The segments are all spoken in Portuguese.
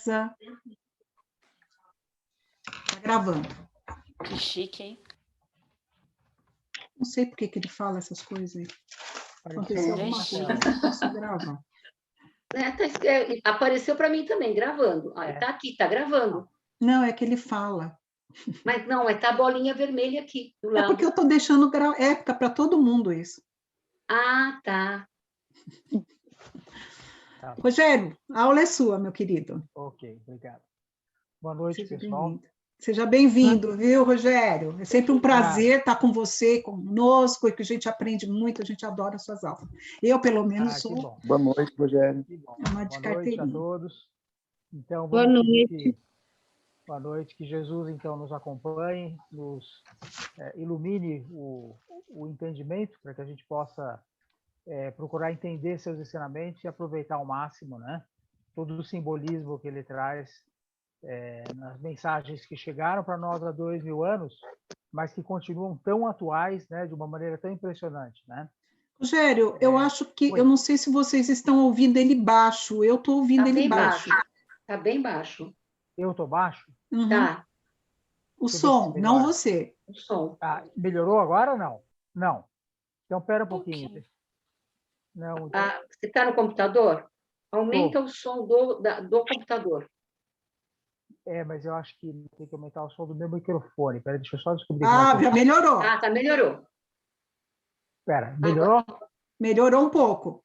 Tá gravando. Que chique, hein? Não sei por que ele fala essas coisas aí. Aconteceu alguma coisa, não posso gravar. Apareceu para mim também, gravando. Tá aqui, tá gravando. Não, é que ele fala. Mas não, tá a bolinha vermelha aqui do lado. É porque eu estou deixando época para todo mundo isso. Ah, tá. Rogério, a aula é sua, meu querido. Ok, obrigado. Boa noite, Seja pessoal. bem-vindo. Seja bem-vindo, viu, Rogério? É sempre um prazer estar com você, conosco, e que a gente aprende muito, a gente adora as suas aulas. Eu, pelo menos, sou Que bom. Boa noite, Rogério. uma de Boa noite a carteirinha. todos. Então, Boa vamos noite. boa noite, que Jesus, então, nos acompanhe, nos ilumine o entendimento, para que a gente possa procurar entender seus ensinamentos e aproveitar ao máximo, né? Todo o simbolismo que ele traz nas mensagens que chegaram para nós há 2000 anos, mas que continuam tão atuais, né? De uma maneira tão impressionante, né? Rogério, eu acho que, eu não sei se vocês estão ouvindo ele baixo, eu estou ouvindo ele baixo. Tá bem baixo. Eu estou baixo? Uhum. Tá. O Deixa eu ver som, se não melhora. você. O som. Melhorou agora ou não? Não. Então, espera um pouquinho. Não, então... Você está no computador? Aumenta o som do computador. Mas eu acho que tem que aumentar o som do meu microfone. Espera, deixa eu só descobrir. Já melhorou. Tá, melhorou. Espera, melhorou? Melhorou um pouco.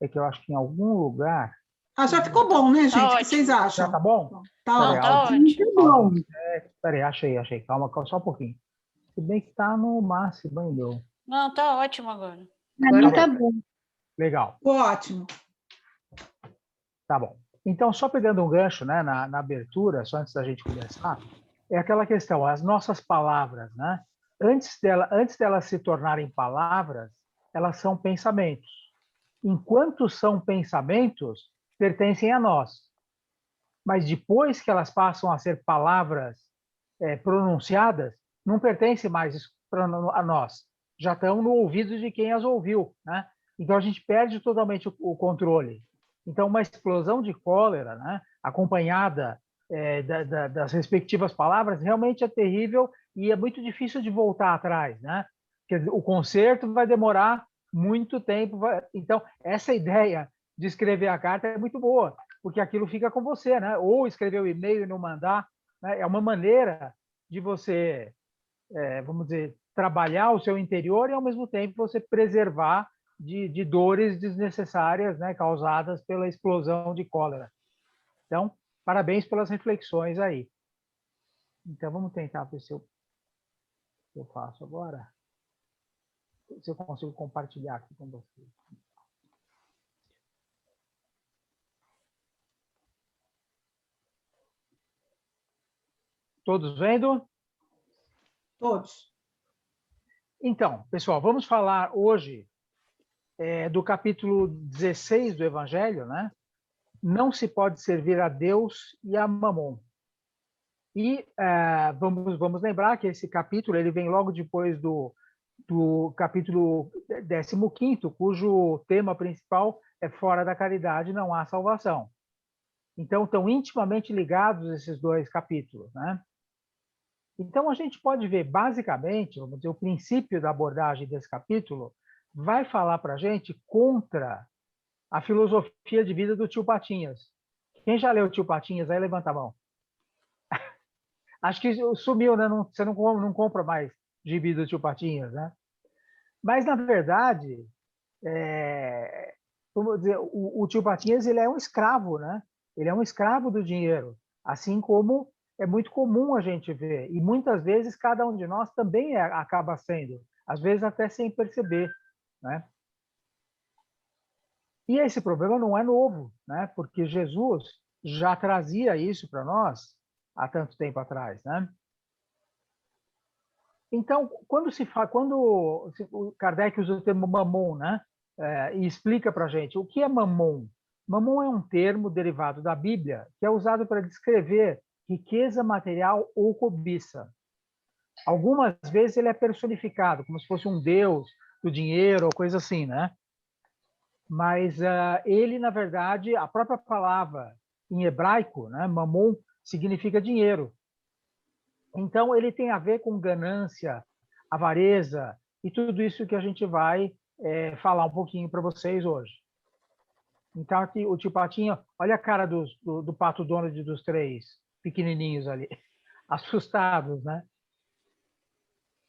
É que eu acho que em algum lugar... já ficou bom, né, gente? O que vocês acham? Já tá bom? Tá ótimo. Peraí, achei. Calma, só um pouquinho. Se bem que tá no máximo ainda. Não, tá ótimo agora. Agora tá bom. Legal. Ótimo. Tá bom. Então, só pegando um gancho, né, na abertura, só antes da gente começar, é aquela questão, as nossas palavras, né? Antes delas se tornarem palavras, elas são pensamentos. Enquanto são pensamentos, pertencem a nós. Mas depois que elas passam a ser palavras pronunciadas, não pertencem mais a nós. Já estão no ouvido de quem as ouviu, né? Então a gente perde totalmente o controle. Então uma explosão de cólera, né, acompanhada das respectivas palavras, realmente é terrível e é muito difícil de voltar atrás, né? Quer dizer, o conserto vai demorar muito tempo. Então essa ideia de escrever a carta é muito boa, porque aquilo fica com você, né? Ou escrever o e-mail e não mandar, né? É uma maneira de você, vamos dizer, trabalhar o seu interior e, ao mesmo tempo, você preservar de dores desnecessárias, né, causadas pela explosão de cólera. Então, parabéns pelas reflexões aí. Então, vamos tentar ver se eu faço agora. Se eu consigo compartilhar aqui com vocês. Todos vendo? Todos. Então, pessoal, vamos falar hoje do capítulo 16 do Evangelho, né? Não se pode servir a Deus e a Mamon. E vamos lembrar que esse capítulo ele vem logo depois do capítulo 15º, cujo tema principal é fora da caridade não há salvação. Então, estão intimamente ligados esses dois capítulos, né? Então, a gente pode ver, basicamente, vamos dizer, o princípio da abordagem desse capítulo vai falar para a gente contra a filosofia de vida do tio Patinhas. Quem já leu o tio Patinhas, aí levanta a mão. Acho que sumiu, né? Você não compra mais gibi do tio Patinhas, né? Mas, na verdade, vamos dizer, o tio Patinhas ele é um escravo, né? Ele é um escravo do dinheiro, assim como é muito comum a gente ver. E muitas vezes cada um de nós também acaba sendo, às vezes até sem perceber, né? E esse problema não é novo, né? Porque Jesus já trazia isso para nós há tanto tempo atrás, né? Então, quando o Kardec usa o termo mamon, né? E explica para a gente o que é mamon. Mamon é um termo derivado da Bíblia que é usado para descrever riqueza material ou cobiça. Algumas vezes ele é personificado, como se fosse um deus do dinheiro ou coisa assim, né? Mas ele, na verdade, a própria palavra em hebraico, né, mamon significa dinheiro. Então, ele tem a ver com ganância, avareza e tudo isso que a gente vai falar um pouquinho para vocês hoje. Então, aqui o tio Patinho, olha a cara do Pato Donald dos 3 pequenininhos ali, assustados, né?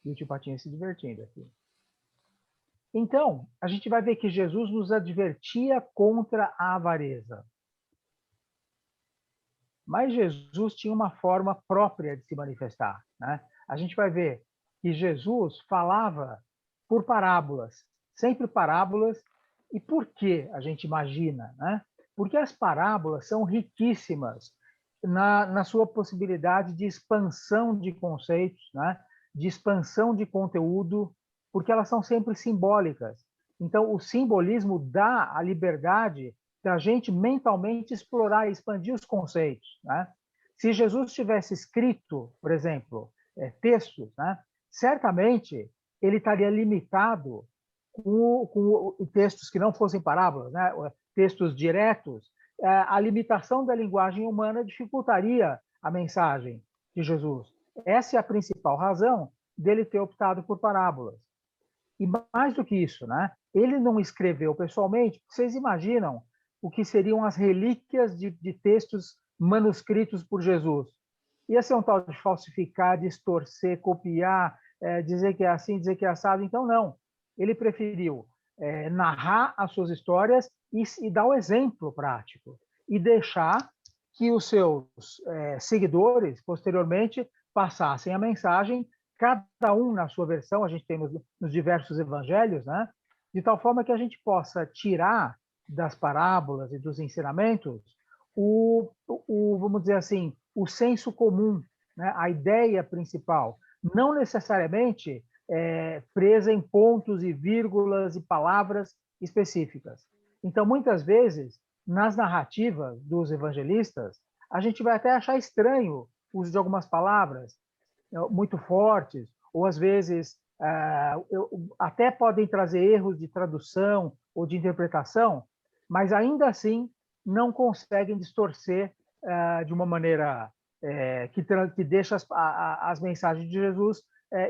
E o tio Patinho se divertindo aqui. Então, a gente vai ver que Jesus nos advertia contra a avareza. Mas Jesus tinha uma forma própria de se manifestar, né? A gente vai ver que Jesus falava por parábolas, sempre parábolas. E por que a gente imagina, né? Porque as parábolas são riquíssimas na sua possibilidade de expansão de conceitos, né? De expansão de conteúdo, porque elas são sempre simbólicas. Então, o simbolismo dá a liberdade da gente mentalmente explorar e expandir os conceitos, né? Se Jesus tivesse escrito, por exemplo, textos, né? Certamente ele estaria limitado com textos que não fossem parábolas, né? Textos diretos. A limitação da linguagem humana dificultaria a mensagem de Jesus. Essa é a principal razão dele ter optado por parábolas. E mais do que isso, né? Ele não escreveu pessoalmente. Vocês imaginam o que seriam as relíquias de textos manuscritos por Jesus? Ia ser um tal de falsificar, distorcer, copiar, dizer que é assim, dizer que é assado. Então, não. Ele preferiu narrar as suas histórias e dar o exemplo prático. E deixar que os seus seguidores, posteriormente, passassem a mensagem, cada um na sua versão, a gente tem nos diversos evangelhos, né? De tal forma que a gente possa tirar das parábolas e dos ensinamentos vamos dizer assim, o senso comum, né? A ideia principal, não necessariamente presa em pontos e vírgulas e palavras específicas. Então, muitas vezes, nas narrativas dos evangelistas, a gente vai até achar estranho o uso de algumas palavras muito fortes, ou às vezes até podem trazer erros de tradução ou de interpretação, mas ainda assim não conseguem distorcer de uma maneira que deixa as mensagens de Jesus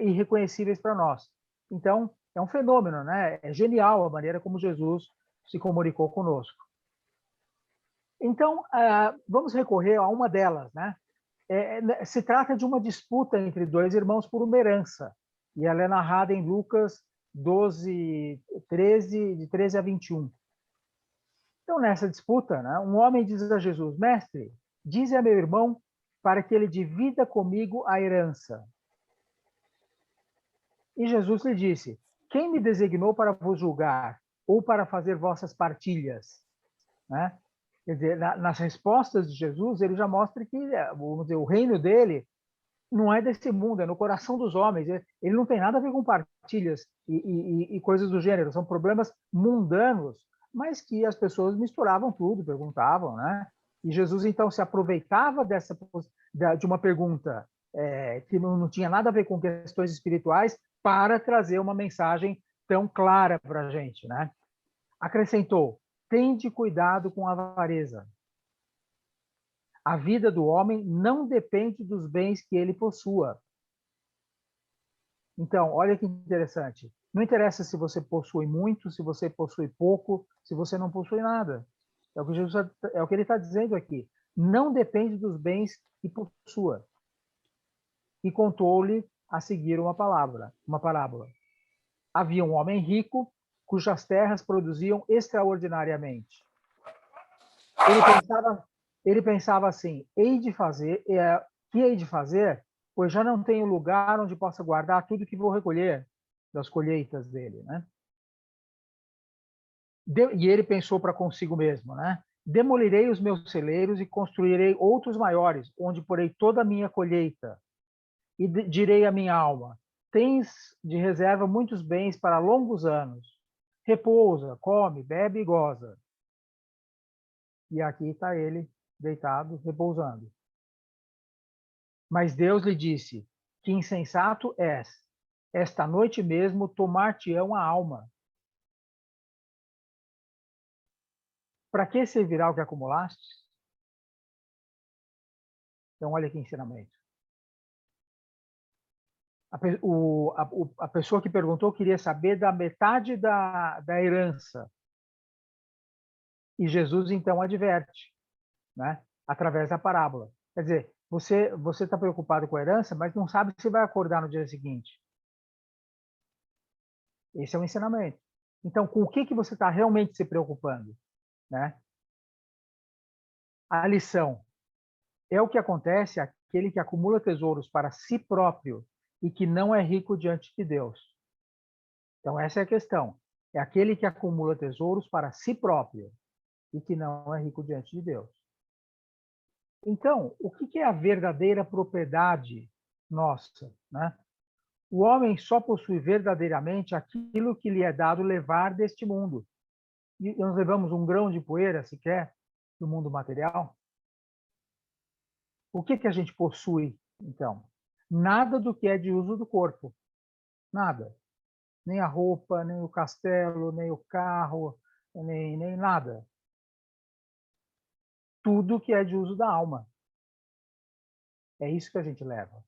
irreconhecíveis para nós. Então, é um fenômeno, né? É genial a maneira como Jesus se comunicou conosco. Então, vamos recorrer a uma delas, né? Se trata de uma disputa entre dois irmãos por uma herança, e ela é narrada em Lucas 12, 13, de 13 a 21. Então, nessa disputa, né, um homem diz a Jesus: Mestre, dize a meu irmão para que ele divida comigo a herança. E Jesus lhe disse: Quem me designou para vos julgar ou para fazer vossas partilhas? Né? Quer dizer, nas respostas de Jesus, ele já mostra que, vamos dizer, o reino dele não é desse mundo, é no coração dos homens. Ele não tem nada a ver com partilhas e coisas do gênero. São problemas mundanos, mas que as pessoas misturavam tudo, perguntavam, né? E Jesus, então, se aproveitava de uma pergunta que não tinha nada a ver com questões espirituais para trazer uma mensagem tão clara para a gente, né? Acrescentou: tende cuidado com a avareza. A vida do homem não depende dos bens que ele possua. Então, olha que interessante. Não interessa se você possui muito, se você possui pouco, se você não possui nada. É o que ele está dizendo aqui. Não depende dos bens que possua. E contou-lhe a seguir uma parábola. Havia um homem rico cujas terras produziam extraordinariamente. Ele pensava assim: que hei de fazer, pois já não tenho lugar onde possa guardar tudo que vou recolher das colheitas dele, né? E ele pensou para consigo mesmo, né? Demolirei os meus celeiros e construirei outros maiores, onde porei toda a minha colheita. E direi à minha alma: tens de reserva muitos bens para longos anos. Repousa, come, bebe e goza. E aqui está ele, deitado, repousando. Mas Deus lhe disse: que insensato és. Esta noite mesmo tomar-te-ão a alma. Para que servirá o que acumulaste? Então, olha que ensinamento. A pessoa que perguntou queria saber da metade da herança. E Jesus, então, adverte, né? Através da parábola. Quer dizer, você está preocupado com a herança, mas não sabe se vai acordar no dia seguinte. Esse é o ensinamento. Então, com o que você está realmente se preocupando, né? A lição é o que acontece àquele que acumula tesouros para si próprio e que não é rico diante de Deus. Então, essa é a questão. É aquele que acumula tesouros para si próprio e que não é rico diante de Deus. Então, o que é a verdadeira propriedade nossa, né? O homem só possui verdadeiramente aquilo que lhe é dado levar deste mundo. E nós levamos um grão de poeira, sequer, do mundo material. O que a gente possui, então? Nada do que é de uso do corpo. Nada. Nem a roupa, nem o castelo, nem o carro, nem nada. Tudo que é de uso da alma. É isso que a gente leva.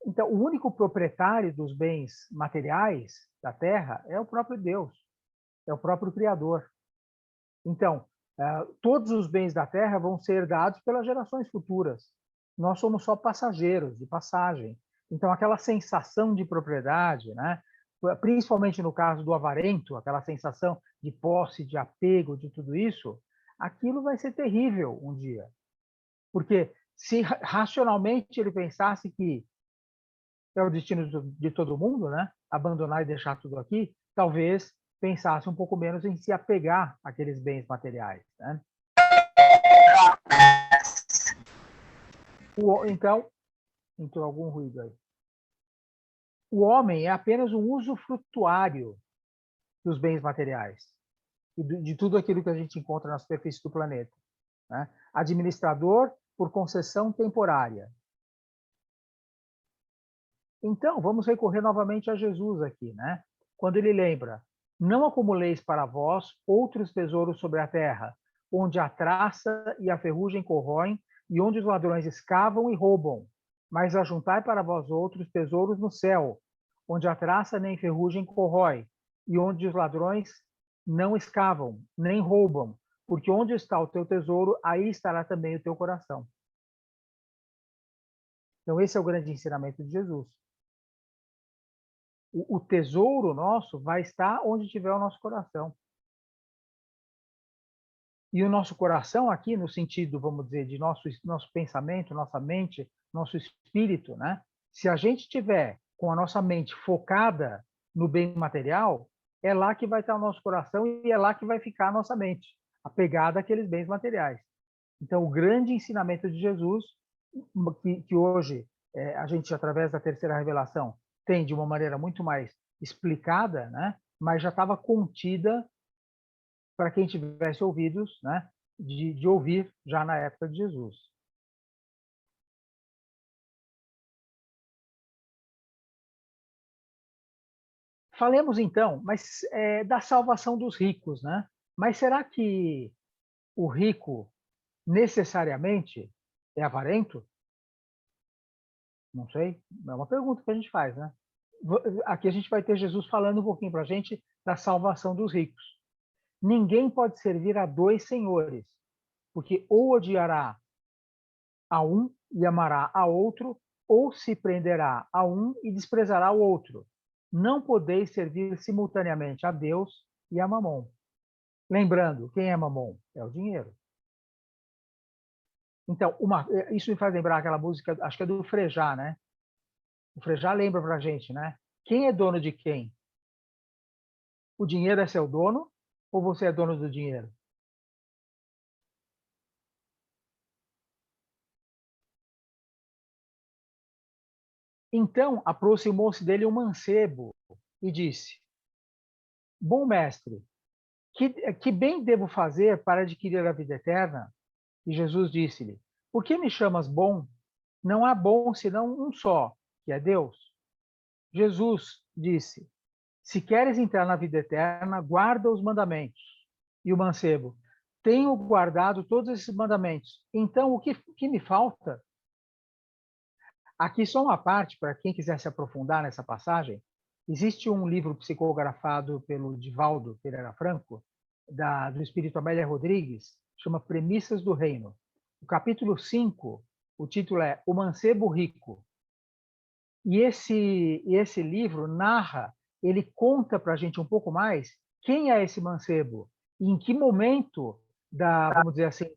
Então, o único proprietário dos bens materiais da Terra é o próprio Deus, é o próprio Criador. Então, todos os bens da Terra vão ser dados pelas gerações futuras. Nós somos só passageiros, de passagem. Então, aquela sensação de propriedade, né? Principalmente no caso do avarento, aquela sensação de posse, de apego, de tudo isso, aquilo vai ser terrível um dia. Porque se racionalmente ele pensasse que é o destino de todo mundo, né? Abandonar e deixar tudo aqui, talvez pensasse um pouco menos em se apegar àqueles bens materiais, né? Então, entrou algum ruído aí. O homem é apenas um usufrutuário dos bens materiais e de tudo aquilo que a gente encontra na superfície do planeta, né? Administrador por concessão temporária. Então, vamos recorrer novamente a Jesus aqui, né? Quando ele lembra: não acumuleis para vós outros tesouros sobre a terra, onde a traça e a ferrugem corroem, e onde os ladrões escavam e roubam, mas ajuntai para vós outros tesouros no céu, onde a traça nem ferrugem corrói, e onde os ladrões não escavam, nem roubam, porque onde está o teu tesouro, aí estará também o teu coração. Então, esse é o grande ensinamento de Jesus. O tesouro nosso vai estar onde tiver o nosso coração. E o nosso coração aqui, no sentido, vamos dizer, de nosso pensamento, nossa mente, nosso espírito, né? Se a gente tiver com a nossa mente focada no bem material, é lá que vai estar o nosso coração e é lá que vai ficar a nossa mente, apegada àqueles bens materiais. Então, o grande ensinamento de Jesus, que hoje a gente, através da terceira revelação, tem de uma maneira muito mais explicada, né? Mas já estava contida para quem tivesse ouvidos, né? De ouvir já na época de Jesus. Falemos então, mas da salvação dos ricos, né? Mas será que o rico necessariamente é avarento? Não sei, é uma pergunta que a gente faz, né? Aqui a gente vai ter Jesus falando um pouquinho para a gente da salvação dos ricos. Ninguém pode servir a dois senhores, porque ou odiará a um e amará a outro, ou se prenderá a um e desprezará o outro. Não podeis servir simultaneamente a Deus e a Mamon. Lembrando, quem é Mamon? É o dinheiro. Então, isso me faz lembrar aquela música, acho que é do Frejá, né? O Frejá lembra para a gente, né? Quem é dono de quem? O dinheiro é seu dono ou você é dono do dinheiro? Então aproximou-se dele um mancebo e disse: Bom mestre, que bem devo fazer para adquirir a vida eterna? E Jesus disse-lhe: Por que me chamas bom? Não há bom senão um só, que é Deus. Jesus disse: Se queres entrar na vida eterna, guarda os mandamentos. E o mancebo: tenho guardado todos esses mandamentos. Então, o que me falta? Aqui só uma parte, para quem quiser se aprofundar nessa passagem, existe um livro psicografado pelo Divaldo Pereira Franco, do Espírito Amélia Rodrigues, chama Premissas do Reino. O capítulo 5, o título é O Mancebo Rico. E esse livro narra, ele conta para a gente um pouco mais quem é esse mancebo, e em que momento vamos dizer assim,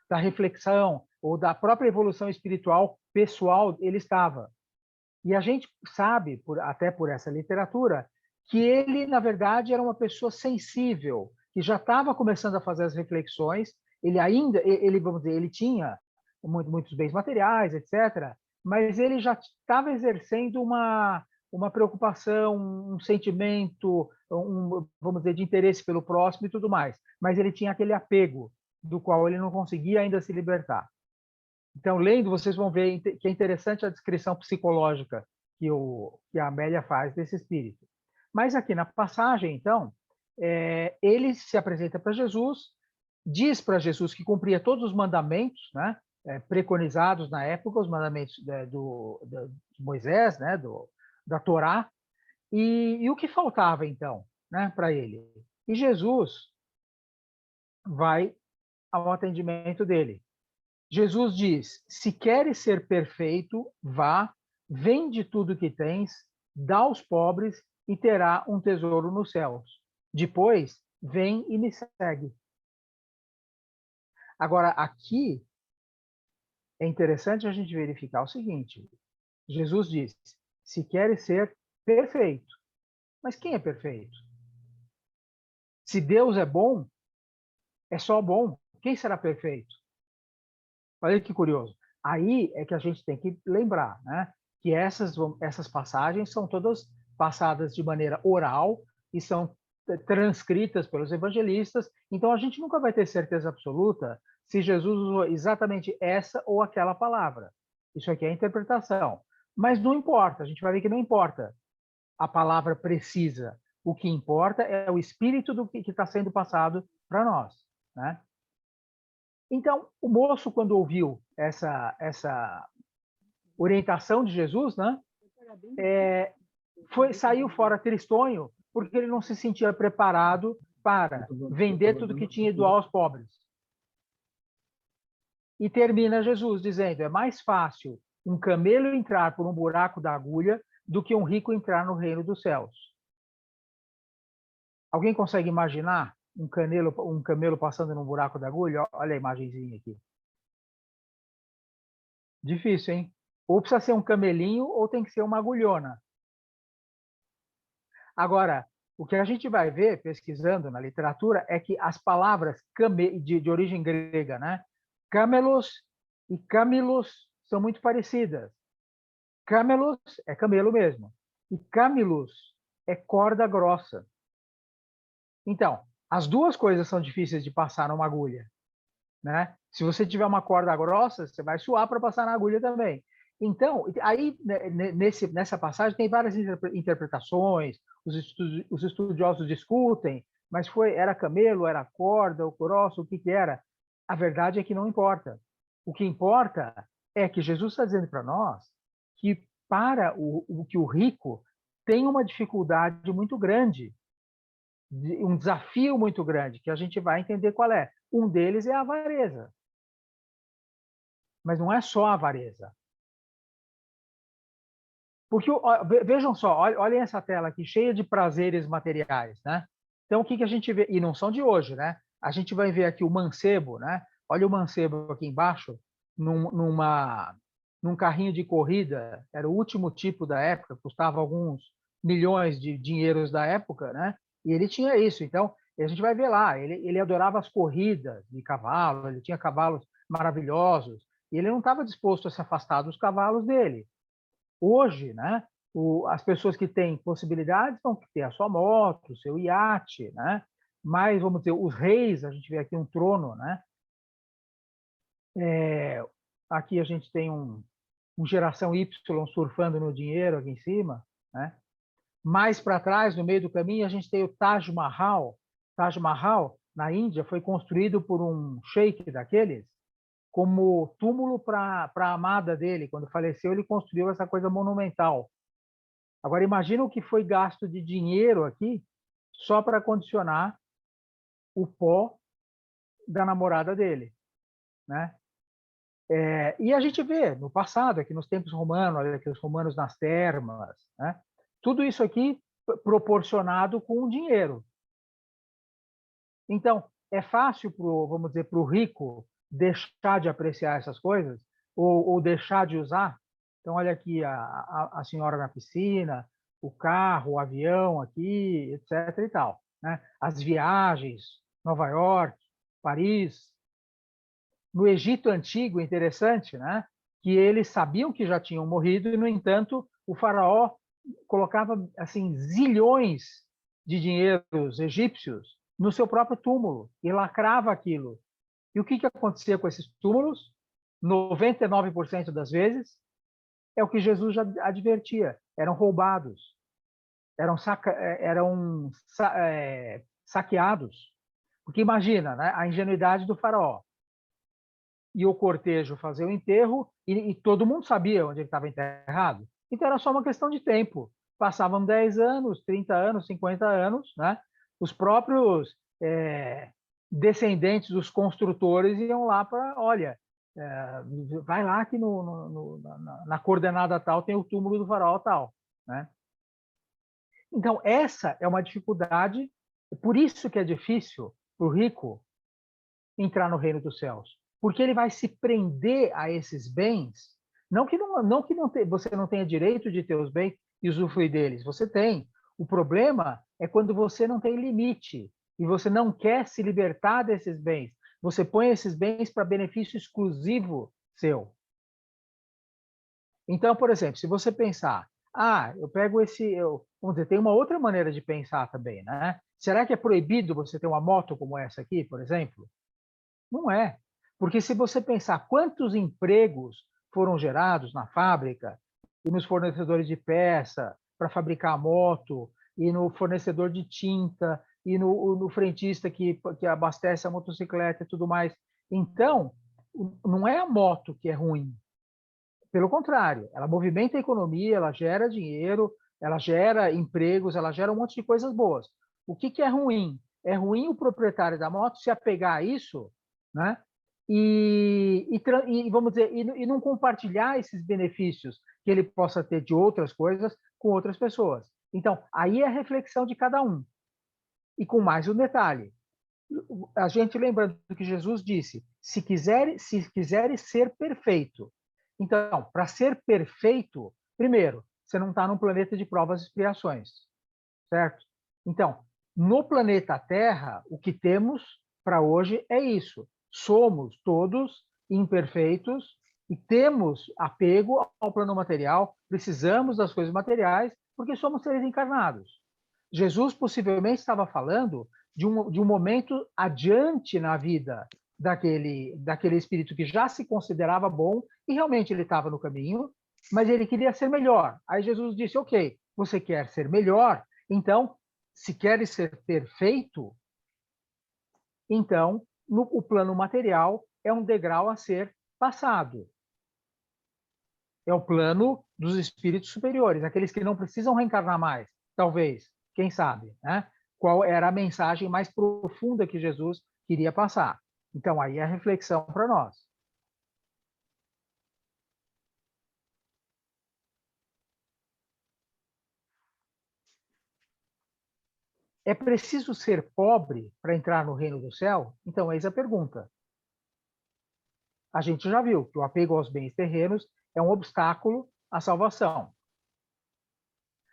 da reflexão ou da própria evolução espiritual pessoal ele estava. E a gente sabe, até por essa literatura, que ele, na verdade, era uma pessoa sensível, que já estava começando a fazer as reflexões, vamos dizer, ele tinha muitos bens materiais, etc., mas ele já estava exercendo uma preocupação, um sentimento, vamos dizer, de interesse pelo próximo e tudo mais. Mas ele tinha aquele apego do qual ele não conseguia ainda se libertar. Então, lendo, vocês vão ver que é interessante a descrição psicológica que a Amélia faz desse espírito. Mas aqui na passagem, então, ele se apresenta para Jesus, diz para Jesus que cumpria todos os mandamentos, né, preconizados na época, os mandamentos de Moisés, né, da Torá, e o que faltava, então, né, para ele? E Jesus vai ao atendimento dele. Jesus diz: se queres ser perfeito, vá, vende tudo que tens, dá aos pobres e terá um tesouro nos céus. Depois, vem e me segue. Agora, aqui é interessante a gente verificar o seguinte: Jesus diz: se queres ser perfeito. Mas quem é perfeito? Se Deus é bom, é só bom. Quem será perfeito? Olha que curioso. Aí é que a gente tem que lembrar, né, que essas passagens são todas passadas de maneira oral e são transcritas pelos evangelistas. Então a gente nunca vai ter certeza absoluta se Jesus usou exatamente essa ou aquela palavra. Isso aqui é interpretação. Mas não importa, a gente vai ver que não importa a palavra precisa. O que importa é o espírito do que está sendo passado para nós, né? Então, o moço, quando ouviu essa orientação de Jesus, né, saiu fora tristonho, porque ele não se sentia preparado para vender tudo que tinha e doar aos pobres. E termina Jesus dizendo: é mais fácil um camelo entrar por um buraco da agulha do que um rico entrar no reino dos céus. Alguém consegue imaginar um camelo passando num buraco da agulha? Olha a imagenzinha aqui. Difícil, hein? Ou precisa ser um camelinho ou tem que ser uma agulhona. Agora, o que a gente vai ver, pesquisando na literatura, é que as palavras de origem grega, né? Camelos e camilos são muito parecidas. Camelos é camelo mesmo. E camilus é corda grossa. Então, as duas coisas são difíceis de passar numa agulha, né? Se você tiver uma corda grossa, você vai suar para passar na agulha também. Então, aí nessa passagem tem várias interpretações, os estudiosos discutem, mas era camelo, era corda, ou grosso, o que era? A verdade é que não importa. O que importa é que Jesus está dizendo para nós que para que o rico tem uma dificuldade muito grande, um desafio muito grande, que a gente vai entender qual é. Um deles é a avareza. Mas não é só a avareza. Porque, vejam só, olhem essa tela aqui, cheia de prazeres materiais, né? Então, o que a gente vê? E não são de hoje, né? A gente vai ver aqui o mancebo, né? Olha o mancebo aqui embaixo, num carrinho de corrida, era o último tipo da época, custava alguns milhões de dinheiros da época, né? E ele tinha isso. Então, a gente vai ver lá, ele adorava as corridas de cavalo, ele tinha cavalos maravilhosos, e ele não estava disposto a se afastar dos cavalos dele. Hoje, né, as pessoas que têm possibilidades vão ter a sua moto, o seu iate, né? Mas, vamos dizer, os reis, a gente vê aqui um trono, né? Aqui a gente tem um geração Y surfando no dinheiro aqui em cima, né? Mais para trás, no meio do caminho, a gente tem o Taj Mahal. Taj Mahal na Índia, foi construído por um sheik daqueles, como túmulo para a amada dele. Quando faleceu, ele construiu essa coisa monumental. Agora, imagina o que foi gasto de dinheiro aqui só para condicionar o pó da namorada dele, né? E a gente vê no passado, aqui nos tempos romanos, aqui os romanos nas termas, né? Tudo isso aqui proporcionado com dinheiro. Então, é fácil, vamos dizer, para o rico deixar de apreciar essas coisas ou deixar de usar. Então, olha aqui a senhora na piscina, o carro, o avião aqui, etc. e tal, né? As viagens, Nova York, Paris. No Egito Antigo, interessante, né? Que eles sabiam que já tinham morrido e, no entanto, o faraó colocava assim zilhões de dinheiros egípcios no seu próprio túmulo e lacrava aquilo. E o que acontecia com esses túmulos? 99% das vezes é o que Jesus já advertia: eram roubados, eram saqueados. Porque imagina, né, a ingenuidade do faraó. E o cortejo fazer o enterro, e todo mundo sabia onde ele estava enterrado. Então era só uma questão de tempo. Passavam 10 anos, 30 anos, 50 anos, né? Os próprios descendentes dos construtores iam lá para, olha, vai lá que na coordenada tal tem o túmulo do faraó tal, né? Então essa é uma dificuldade, por isso que é difícil para o rico entrar no reino dos céus, porque ele vai se prender a esses bens. Não que você não tenha direito de ter os bens e usufruir deles, você tem. O problema é quando você não tem limite e você não quer se libertar desses bens. Você põe esses bens para benefício exclusivo seu. Então, por exemplo, se você pensar, eu pego vamos dizer, tem uma outra maneira de pensar também, né? Será que é proibido você ter uma moto como essa aqui, por exemplo? Não é. Porque se você pensar quantos empregos foram gerados na fábrica e nos fornecedores de peça para fabricar a moto, e no fornecedor de tinta, e no frentista que abastece a motocicleta e tudo mais. Então, não é a moto que é ruim. Pelo contrário, ela movimenta a economia, ela gera dinheiro, ela gera empregos, ela gera um monte de coisas boas. O que é ruim? É ruim o proprietário da moto se apegar a isso, né? E vamos dizer, e não compartilhar esses benefícios que ele possa ter de outras coisas com outras pessoas. Então, aí é a reflexão de cada um. E com mais um detalhe. A gente lembrando do que Jesus disse, se quiseres ser perfeito. Então, para ser perfeito, primeiro, você não está num planeta de provas e expiações, certo? Então, no planeta Terra, o que temos para hoje é isso. Somos todos imperfeitos e temos apego ao plano material, precisamos das coisas materiais, porque somos seres encarnados. Jesus possivelmente estava falando de um momento adiante na vida daquele espírito que já se considerava bom e realmente ele estava no caminho, mas ele queria ser melhor. Aí Jesus disse, ok, você quer ser melhor, então, se queres ser perfeito, então, o plano material é um degrau a ser passado. É o plano dos espíritos superiores, aqueles que não precisam reencarnar mais, talvez, quem sabe, né? Qual era a mensagem mais profunda que Jesus queria passar. Então, aí é a reflexão para nós. É preciso ser pobre para entrar no reino do céu? Então, eis a pergunta. A gente já viu que o apego aos bens terrenos é um obstáculo à salvação.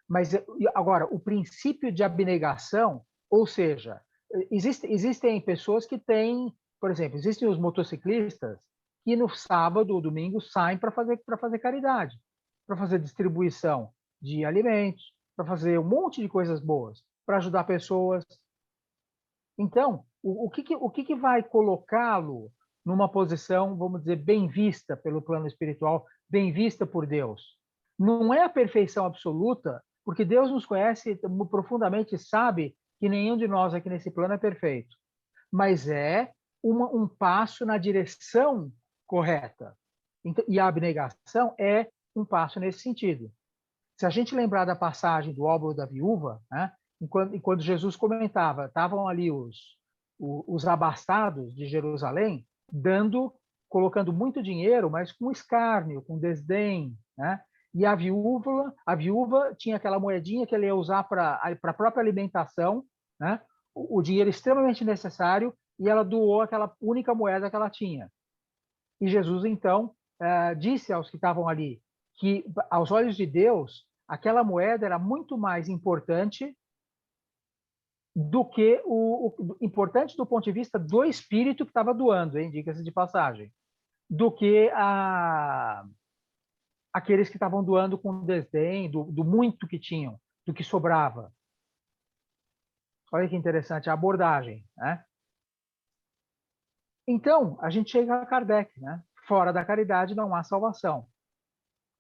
Mas, agora, o princípio de abnegação, ou seja, existem pessoas que têm, por exemplo, existem os motociclistas que no sábado ou domingo saem para fazer caridade, para fazer distribuição de alimentos, para fazer um monte de coisas boas, para ajudar pessoas. Então, o que vai colocá-lo numa posição, vamos dizer, bem vista pelo plano espiritual, bem vista por Deus? Não é a perfeição absoluta, porque Deus nos conhece profundamente e sabe que nenhum de nós aqui nesse plano é perfeito. mas é um passo na direção correta. Então, e a abnegação é um passo nesse sentido. Se a gente lembrar da passagem do óbolo da viúva, né, enquanto Jesus comentava, estavam ali os abastados de Jerusalém colocando muito dinheiro, mas com escárnio, com desdém, né? E a viúva tinha aquela moedinha que ela ia usar para a própria alimentação, né? O dinheiro extremamente necessário, e ela doou aquela única moeda que ela tinha. E Jesus, então, disse aos que estavam ali que, aos olhos de Deus, aquela moeda era muito mais importante do que importante do ponto de vista do espírito que estava doando, hein, diga-se de passagem, do que aqueles que estavam doando com desdém, do muito que tinham, do que sobrava. Olha que interessante a abordagem, né? Então, a gente chega a Kardec, né? Fora da caridade não há salvação.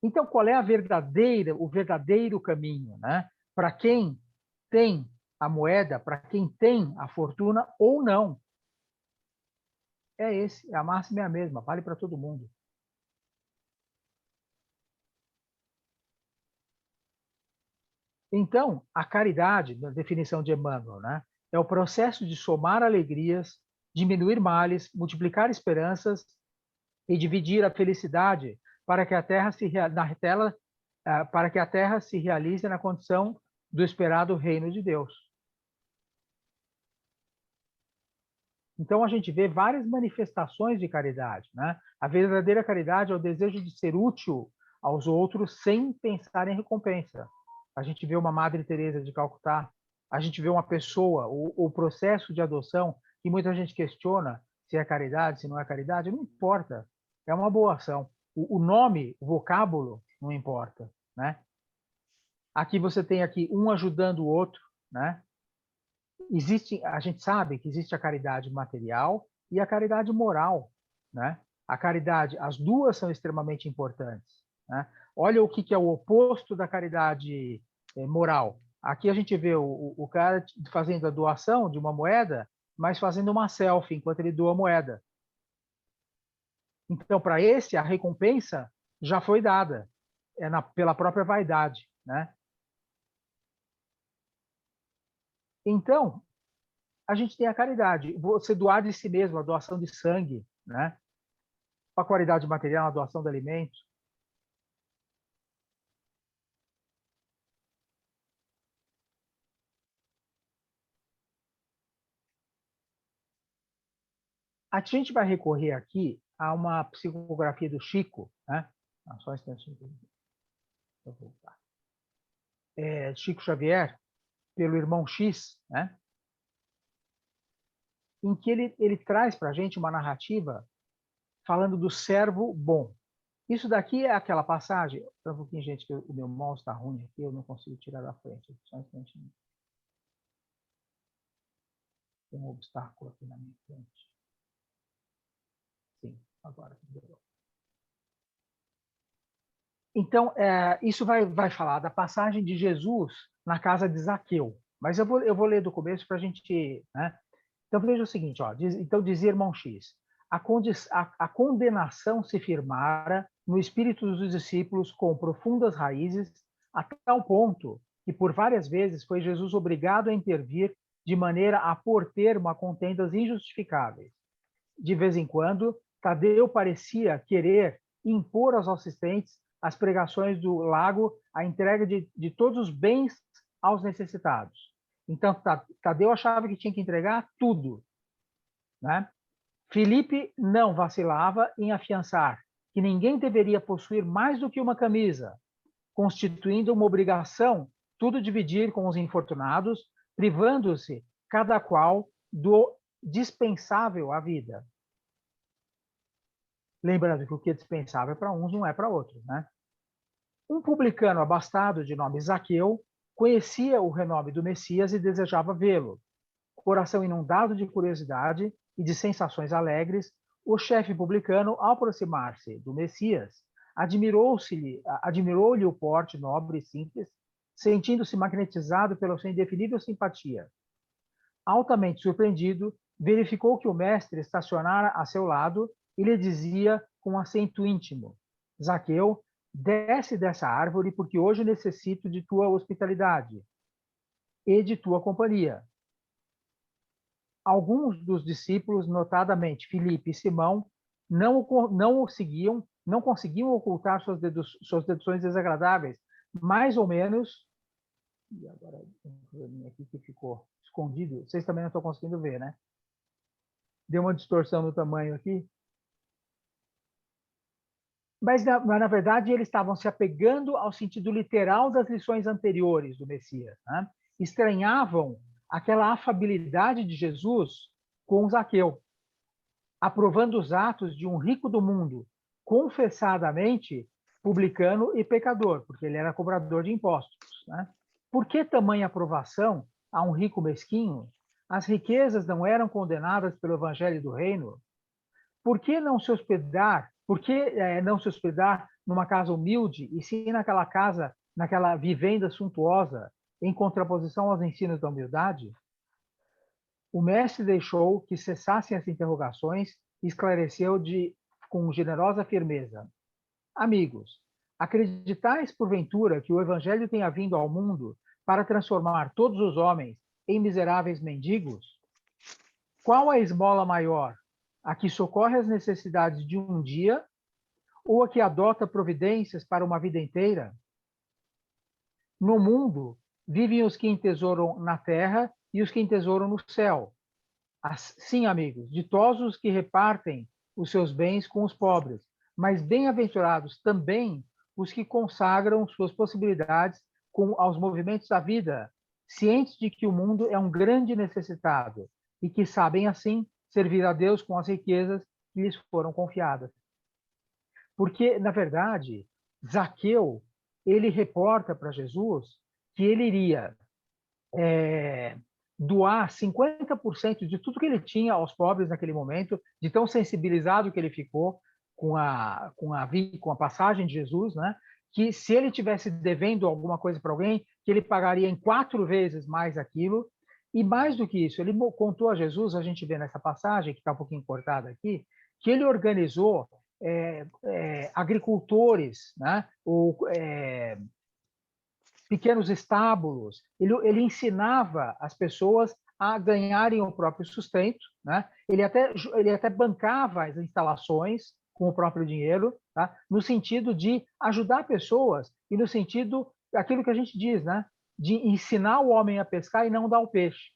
Então, qual é o verdadeiro caminho, né? Para quem tem a moeda, para quem tem a fortuna ou não? É esse, a máxima é a mesma, vale para todo mundo. Então, a caridade, na definição de Emmanuel, né, é o processo de somar alegrias, diminuir males, multiplicar esperanças e dividir a felicidade para que a Terra se realize na condição do esperado reino de Deus. Então, a gente vê várias manifestações de caridade, né? A verdadeira caridade é o desejo de ser útil aos outros sem pensar em recompensa. A gente vê uma Madre Teresa de Calcutá, a gente vê uma pessoa, o processo de adoção, que muita gente questiona se é caridade, se não é caridade, não importa, é uma boa ação. O nome, o vocábulo, não importa, né? Aqui você tem aqui um ajudando o outro, né? A gente sabe que existe a caridade material e a caridade moral, né? A caridade, as duas são extremamente importantes, né? Olha o que é o oposto da caridade moral. Aqui a gente vê o cara fazendo a doação de uma moeda, mas fazendo uma selfie enquanto ele doa a moeda. Então, para esse, a recompensa já foi dada, pela própria vaidade, né? Então, a gente tem a caridade. Você doar de si mesmo, a doação de sangue, né? A caridade material, a doação de alimentos. A gente vai recorrer aqui a uma psicografia do Chico, né? Só um instantinho. Vou voltar. Chico Xavier, pelo irmão X, né? Em que ele traz para a gente uma narrativa falando do servo bom. Isso daqui é aquela passagem... Espera um pouquinho, gente, que o meu mouse está ruim aqui, eu não consigo tirar da frente. Só um instantinho. Tem um obstáculo aqui na minha frente. Sim, agora melhorou. Então, isso vai falar da passagem de Jesus na casa de Zaqueu. Mas eu vou ler do começo para a gente... Né? Então, veja o seguinte, ó, então dizia irmão X, a condenação se firmara no espírito dos discípulos com profundas raízes, a tal ponto que por várias vezes foi Jesus obrigado a intervir de maneira a pôr termo a contendas injustificáveis. De vez em quando, Tadeu parecia querer impor aos assistentes as pregações do lago, a entrega de todos os bens aos necessitados. Então, Tadeu achava que tinha que entregar tudo, né? Felipe não vacilava em afiançar que ninguém deveria possuir mais do que uma camisa, constituindo uma obrigação tudo dividir com os infortunados, privando-se cada qual do dispensável à vida. Lembrando que o que é dispensável para uns não é para outros, né? Um publicano abastado de nome Zaqueu conhecia o renome do Messias e desejava vê-lo. Coração inundado de curiosidade e de sensações alegres, o chefe publicano, ao aproximar-se do Messias, admirou-lhe o porte nobre e simples, sentindo-se magnetizado pela sua indefinível simpatia. Altamente surpreendido, verificou que o mestre estacionara a seu lado e lhe dizia com acento íntimo: Zaqueu, desce dessa árvore, porque hoje necessito de tua hospitalidade e de tua companhia. Alguns dos discípulos, notadamente Filipe e Simão, não o seguiam, não conseguiam ocultar suas deduções desagradáveis, mais ou menos. E agora tem um probleminha aqui que ficou escondido. Vocês também não estão conseguindo ver, né? Deu uma distorção no tamanho aqui. Mas, na verdade, eles estavam se apegando ao sentido literal das lições anteriores do Messias, né? Estranhavam aquela afabilidade de Jesus com Zaqueu, aprovando os atos de um rico do mundo, confessadamente publicano e pecador, porque ele era cobrador de impostos, né? Por que tamanha aprovação a um rico mesquinho? As riquezas não eram condenadas pelo evangelho do reino? Por que não se hospedar? Por que não se hospedar numa casa humilde e sim naquela casa, naquela vivenda suntuosa, em contraposição aos ensinos da humildade? O mestre deixou que cessassem as interrogações e esclareceu com generosa firmeza: Amigos, acreditais porventura que o evangelho tenha vindo ao mundo para transformar todos os homens em miseráveis mendigos? Qual a esmola maior? A que socorre as necessidades de um dia ou a que adota providências para uma vida inteira? No mundo, vivem os que entesouram na terra e os que entesouram no céu. Sim, amigos, ditosos os que repartem os seus bens com os pobres, mas bem-aventurados também os que consagram suas possibilidades aos movimentos da vida, cientes de que o mundo é um grande necessitado e que sabem, assim, servir a Deus com as riquezas que lhes foram confiadas. Porque, na verdade, Zaqueu, ele reporta para Jesus que ele iria doar 50% de tudo que ele tinha aos pobres naquele momento, de tão sensibilizado que ele ficou com a passagem de Jesus, né? Que se ele tivesse devendo alguma coisa para alguém, que ele pagaria em 4 vezes mais aquilo. E mais do que isso, ele contou a Jesus, a gente vê nessa passagem, que está um pouquinho cortada aqui, que ele organizou agricultores, né? Pequenos estábulos. Ele ensinava as pessoas a ganharem o próprio sustento, né? Ele até bancava as instalações com o próprio dinheiro, tá? No sentido de ajudar pessoas e no sentido daquilo que a gente diz, né? De ensinar o homem a pescar e não dar o peixe.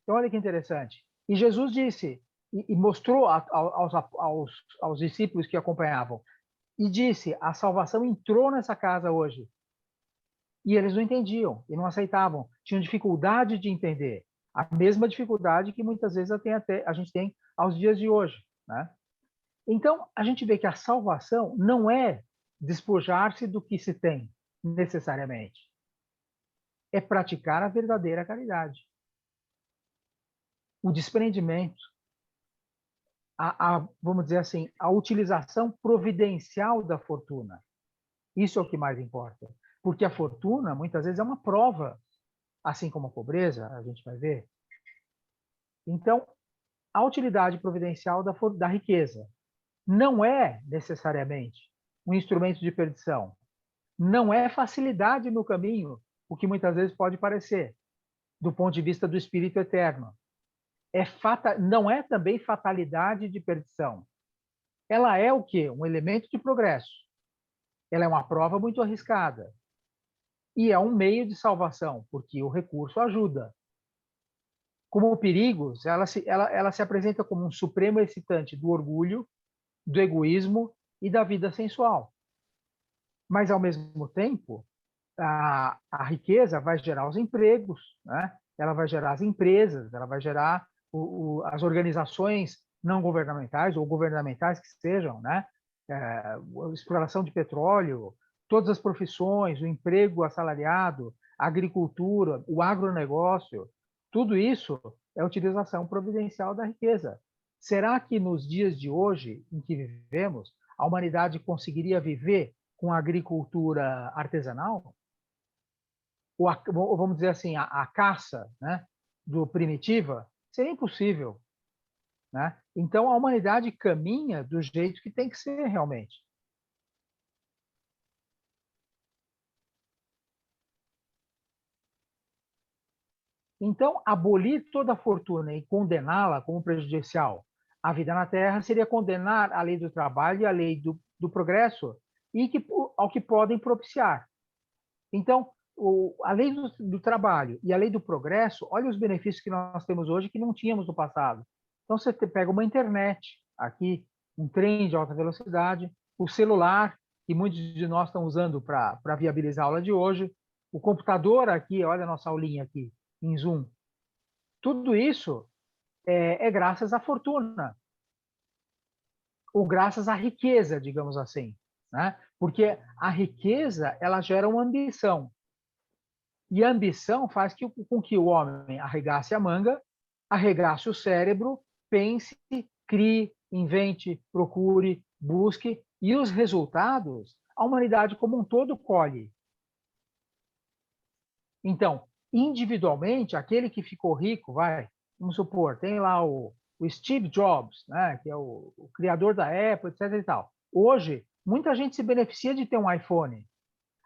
Então, olha que interessante. E Jesus disse, e mostrou aos discípulos que acompanhavam, e disse: a salvação entrou nessa casa hoje. E eles não entendiam e não aceitavam, tinham dificuldade de entender, a mesma dificuldade que muitas vezes a gente tem aos dias de hoje, né? Então, a gente vê que a salvação não é despojar-se do que se tem, necessariamente. É praticar a verdadeira caridade. O desprendimento, vamos dizer assim, a utilização providencial da fortuna. Isso é o que mais importa. Porque a fortuna, muitas vezes, é uma prova, assim como a pobreza, a gente vai ver. Então, a utilidade providencial da riqueza não é necessariamente um instrumento de perdição. Não é facilidade no caminho, o que muitas vezes pode parecer, do ponto de vista do espírito eterno. Não é também fatalidade de perdição. Ela é o quê? Um elemento de progresso. Ela é uma prova muito arriscada. E é um meio de salvação, porque o recurso ajuda. Como perigos, ela se apresenta como um supremo excitante do orgulho, do egoísmo e da vida sensual. Mas, ao mesmo tempo, a riqueza vai gerar os empregos, né? Ela vai gerar as empresas, ela vai gerar as organizações não governamentais ou governamentais que sejam, né? A exploração de petróleo, todas as profissões, o emprego assalariado, a agricultura, o agronegócio, tudo isso é a utilização providencial da riqueza. Será que nos dias de hoje, em que vivemos, a humanidade conseguiria viver com a agricultura artesanal? Ou vamos dizer assim, a caça, né, primitiva, Seria impossível, né? Então, a humanidade caminha do jeito que tem que ser realmente. Então, abolir toda a fortuna e condená-la como prejudicial à vida na Terra seria condenar a lei do trabalho e a lei do progresso e ao que podem propiciar. Então, a lei do trabalho e a lei do progresso, olha os benefícios que nós temos hoje que não tínhamos no passado. Então, você pega uma internet aqui, um trem de alta velocidade, o celular, que muitos de nós estão usando para viabilizar a aula de hoje, o computador aqui, olha a nossa aulinha aqui, em Zoom. Tudo isso é graças à fortuna, ou graças à riqueza, digamos assim, né? Porque a riqueza, ela gera uma ambição. E a ambição faz com que o homem arregace a manga, arregace o cérebro, pense, crie, invente, procure, busque, e os resultados a humanidade como um todo colhe. Então, individualmente, aquele que ficou rico, vamos supor, tem lá o Steve Jobs, né, que é o criador da Apple, etc. e tal. Hoje, muita gente se beneficia de ter um iPhone.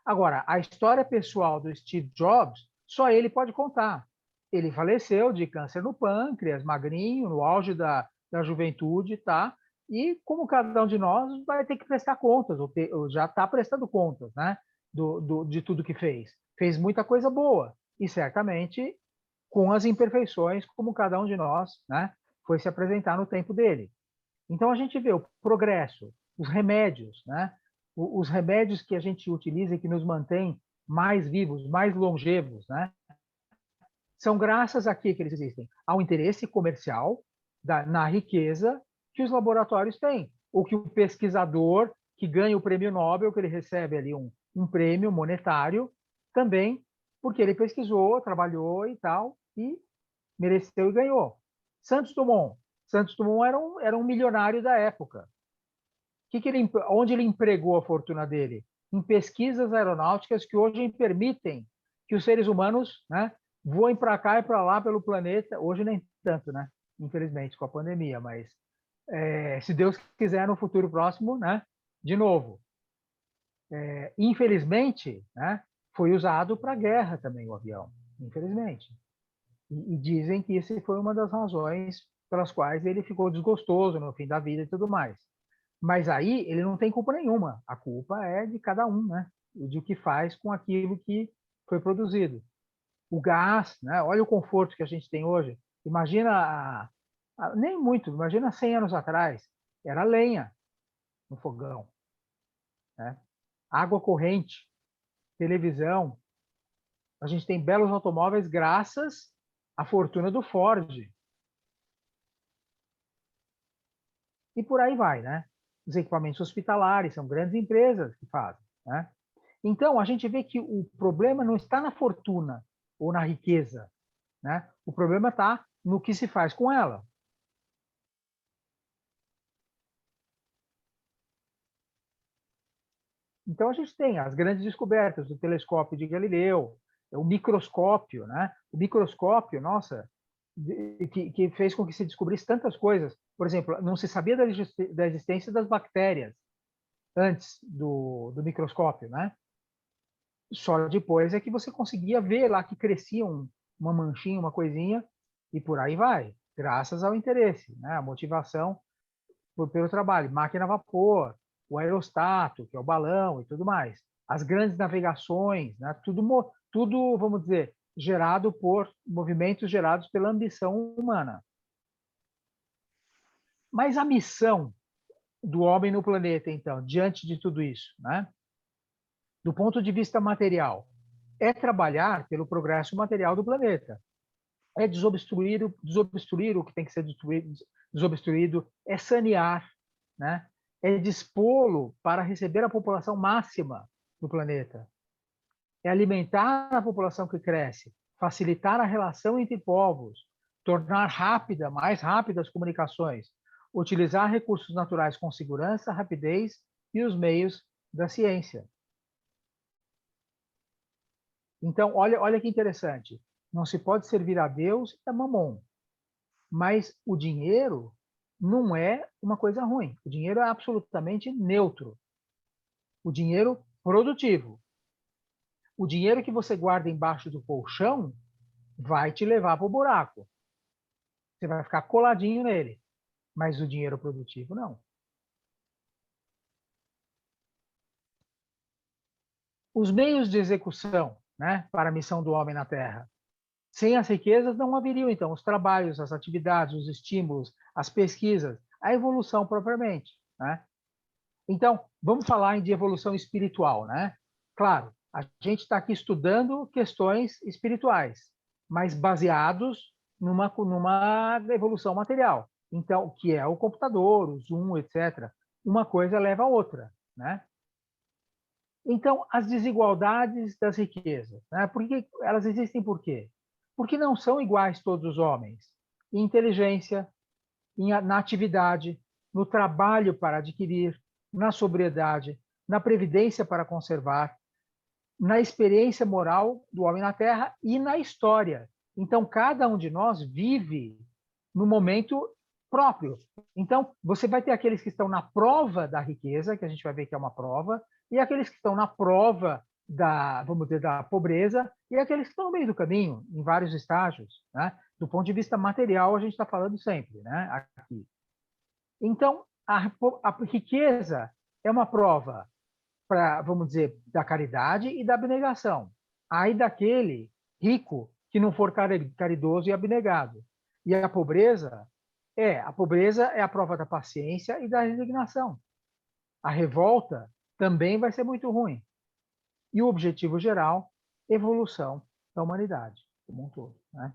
Agora, a história pessoal do Steve Jobs, só ele pode contar. Ele faleceu de câncer no pâncreas, magrinho, no auge da juventude, tá? E como cada um de nós vai ter que prestar contas, ou já está prestando contas, né? De tudo que fez. Fez muita coisa boa, e certamente com as imperfeições, como cada um de nós, né? Foi se apresentar no tempo dele. Então, a gente vê o progresso, os remédios, né? Os remédios que a gente utiliza e que nos mantém mais vivos, mais longevos, né? São graças a que eles existem? Ao interesse comercial na riqueza que os laboratórios têm, ou que o pesquisador que ganha o prêmio Nobel, que ele recebe ali um prêmio monetário, também porque ele pesquisou, trabalhou e tal, e mereceu e ganhou. Santos Dumont era um milionário da época. Onde ele empregou a fortuna dele? Em pesquisas aeronáuticas que hoje permitem que os seres humanos, né, voem para cá e para lá pelo planeta. Hoje nem tanto, né? Infelizmente, com a pandemia, mas se Deus quiser, no futuro próximo, né? De novo. Infelizmente, né, foi usado para guerra também o avião, infelizmente. E dizem que isso foi uma das razões pelas quais ele ficou desgostoso no fim da vida e tudo mais. Mas aí ele não tem culpa nenhuma. A culpa é de cada um, né? De o que faz com aquilo que foi produzido. O gás, né? Olha o conforto que a gente tem hoje. Imagina, nem muito, imagina 100 anos atrás, era lenha no fogão, né? Água corrente, televisão. A gente tem belos automóveis graças à fortuna do Ford. E por aí vai, né? Os equipamentos hospitalares são grandes empresas que fazem, né? Então, a gente vê que o problema não está na fortuna ou na riqueza, né? O problema está no que se faz com ela. Então, a gente tem as grandes descobertas do telescópio de Galileu, o microscópio, né? O microscópio, nossa, que fez com que se descobrisse tantas coisas. Por exemplo, não se sabia da existência das bactérias antes do microscópio, né? Só depois é que você conseguia ver lá que crescia uma manchinha, uma coisinha, e por aí vai, graças ao interesse, né? A motivação pelo trabalho. Máquina a vapor, o aerostato, que é o balão e tudo mais. As grandes navegações, né? Tudo, vamos dizer, gerado por movimentos gerados pela ambição humana. Mas a missão do homem no planeta, então, diante de tudo isso, né? Do ponto de vista material, é trabalhar pelo progresso material do planeta. É desobstruir o que tem que ser desobstruído, é sanear, né? É dispô-lo para receber a população máxima do planeta. É alimentar a população que cresce, facilitar a relação entre povos, tornar mais rápidas as comunicações, utilizar recursos naturais com segurança, rapidez e os meios da ciência. Então, olha que interessante. Não se pode servir a Deus e a Mamon. Mas o dinheiro não é uma coisa ruim. O dinheiro é absolutamente neutro. O dinheiro produtivo. O dinheiro que você guarda embaixo do colchão vai te levar para o buraco. Você vai ficar coladinho nele. Mas o dinheiro produtivo, não. Os meios de execução, né, para a missão do homem na Terra. Sem as riquezas não haveriam, então, os trabalhos, as atividades, os estímulos, as pesquisas, a evolução propriamente, né? Então, vamos falar de evolução espiritual, né? Claro, a gente está aqui estudando questões espirituais, mas baseados numa evolução material. Então, que é o computador, o Zoom, etc. Uma coisa leva a outra, né? Então, as desigualdades das riquezas, né? Por que elas existem por quê? Porque não são iguais todos os homens. Em inteligência, na atividade, no trabalho para adquirir, na sobriedade, na previdência para conservar, na experiência moral do homem na Terra e na história. Então, cada um de nós vive no momento próprio. Então, você vai ter aqueles que estão na prova da riqueza, que a gente vai ver que é uma prova, e aqueles que estão na prova da, vamos dizer, da pobreza, e aqueles que estão no meio do caminho, em vários estágios, né? Do ponto de vista material, a gente está falando sempre, né? Aqui. Então, a riqueza é uma prova para, vamos dizer, da caridade e da abnegação. Aí daquele rico que não for caridoso e abnegado. E a pobreza é a prova da paciência e da resignação. A revolta também vai ser muito ruim. E o objetivo geral, evolução da humanidade como um todo, né?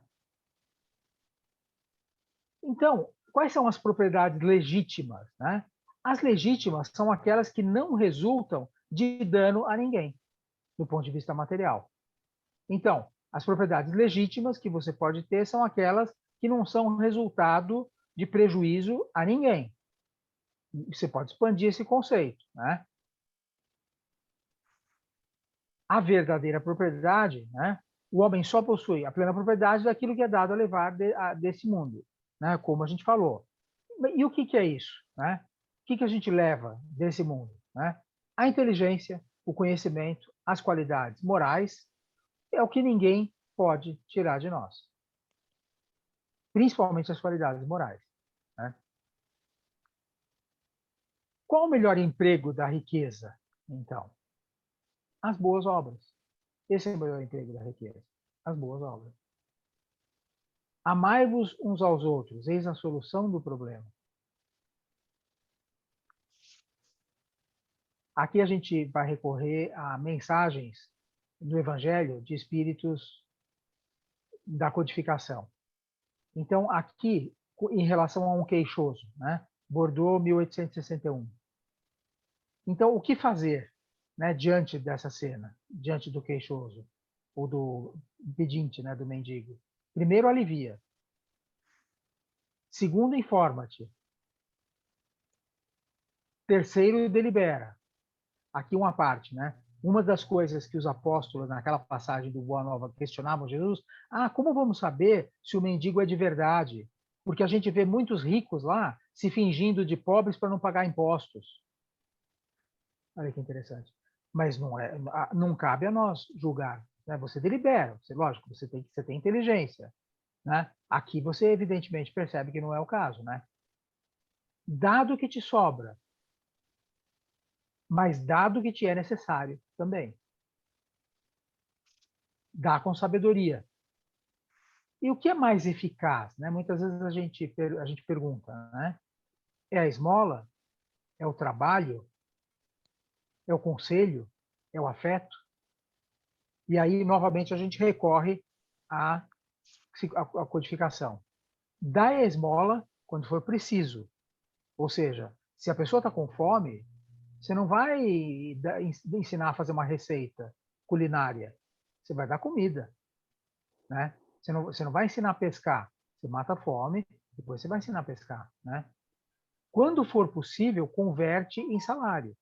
Então, quais são as propriedades legítimas, né? As legítimas são aquelas que não resultam de dano a ninguém, do ponto de vista material. Então, as propriedades legítimas que você pode ter são aquelas que não são resultado de prejuízo a ninguém. Você pode expandir esse conceito, né? A verdadeira propriedade, né? O homem só possui a plena propriedade daquilo que é dado a levar desse mundo, né? Como a gente falou. E o que é isso, né? O que a gente leva desse mundo, né? A inteligência, o conhecimento, as qualidades morais é o que ninguém pode tirar de nós. Principalmente as qualidades morais, né? Qual o melhor emprego da riqueza, então? As boas obras. Esse é o melhor emprego da riqueza. As boas obras. Amai-vos uns aos outros, eis a solução do problema. Aqui a gente vai recorrer a mensagens do Evangelho de espíritos da codificação. Então, aqui, em relação a um queixoso, né? Bordeaux, 1861. Então, o que fazer, né, diante dessa cena, diante do queixoso, ou do pedinte, né, do mendigo? Primeiro, alivia. Segundo, informa-te. Terceiro, delibera. Aqui uma parte, né? Uma das coisas que os apóstolos, naquela passagem do Boa Nova, questionavam Jesus, como vamos saber se o mendigo é de verdade? Porque a gente vê muitos ricos lá se fingindo de pobres para não pagar impostos. Olha que interessante. Mas não cabe a nós julgar, né? Você delibera, lógico, você tem inteligência, né? Aqui você evidentemente percebe que não é o caso, né? Dado que te sobra, mas dado que te é necessário também. Dá com sabedoria. E o que é mais eficaz, né? Muitas vezes a gente pergunta, né? É a esmola? É o trabalho? É o conselho? É o afeto? E aí, novamente, a gente recorre à codificação. Dá a esmola quando for preciso. Ou seja, se a pessoa está com fome, você não vai ensinar a fazer uma receita culinária. Você vai dar comida, né? Você não vai ensinar a pescar. Você mata a fome, depois você vai ensinar a pescar, né? Quando for possível, converte em salário,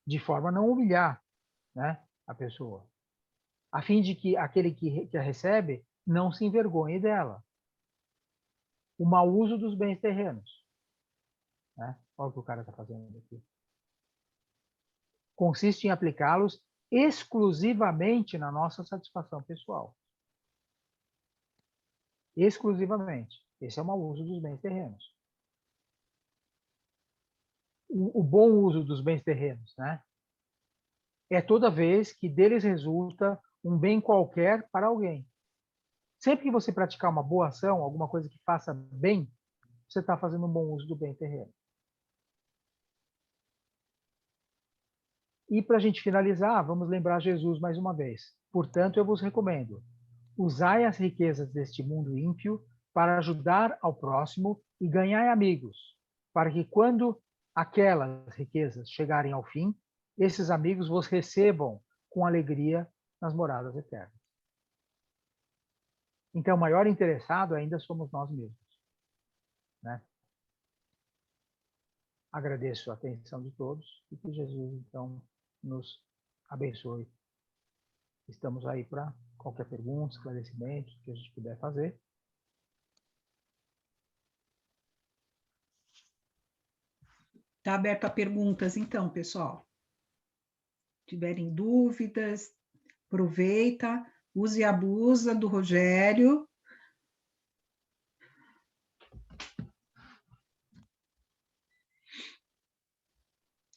de forma a não humilhar, né, a pessoa, a fim de que aquele que a recebe não se envergonhe dela. o mau uso dos bens terrenos. Né? Olha o que o cara está fazendo aqui. Consiste em aplicá-los exclusivamente na nossa satisfação pessoal. Exclusivamente. Esse é o mau uso dos bens terrenos. O bom uso dos bens terrenos, né? É toda vez que deles resulta um bem qualquer para alguém. Sempre que você praticar uma boa ação, alguma coisa que faça bem, você está fazendo um bom uso do bem terreno. E para a gente finalizar, vamos lembrar Jesus mais uma vez. Portanto, eu vos recomendo, usai as riquezas deste mundo ímpio para ajudar ao próximo e ganhai amigos, para que quando aquelas riquezas chegarem ao fim, esses amigos vos recebam com alegria nas moradas eternas. Então, o maior interessado ainda somos nós mesmos. Né? Agradeço a atenção de todos e que Jesus, então, nos abençoe. Estamos aí para qualquer pergunta, esclarecimento que a gente puder fazer. Está aberto a perguntas, então, pessoal. Se tiverem dúvidas, aproveita, use e abusa do Rogério.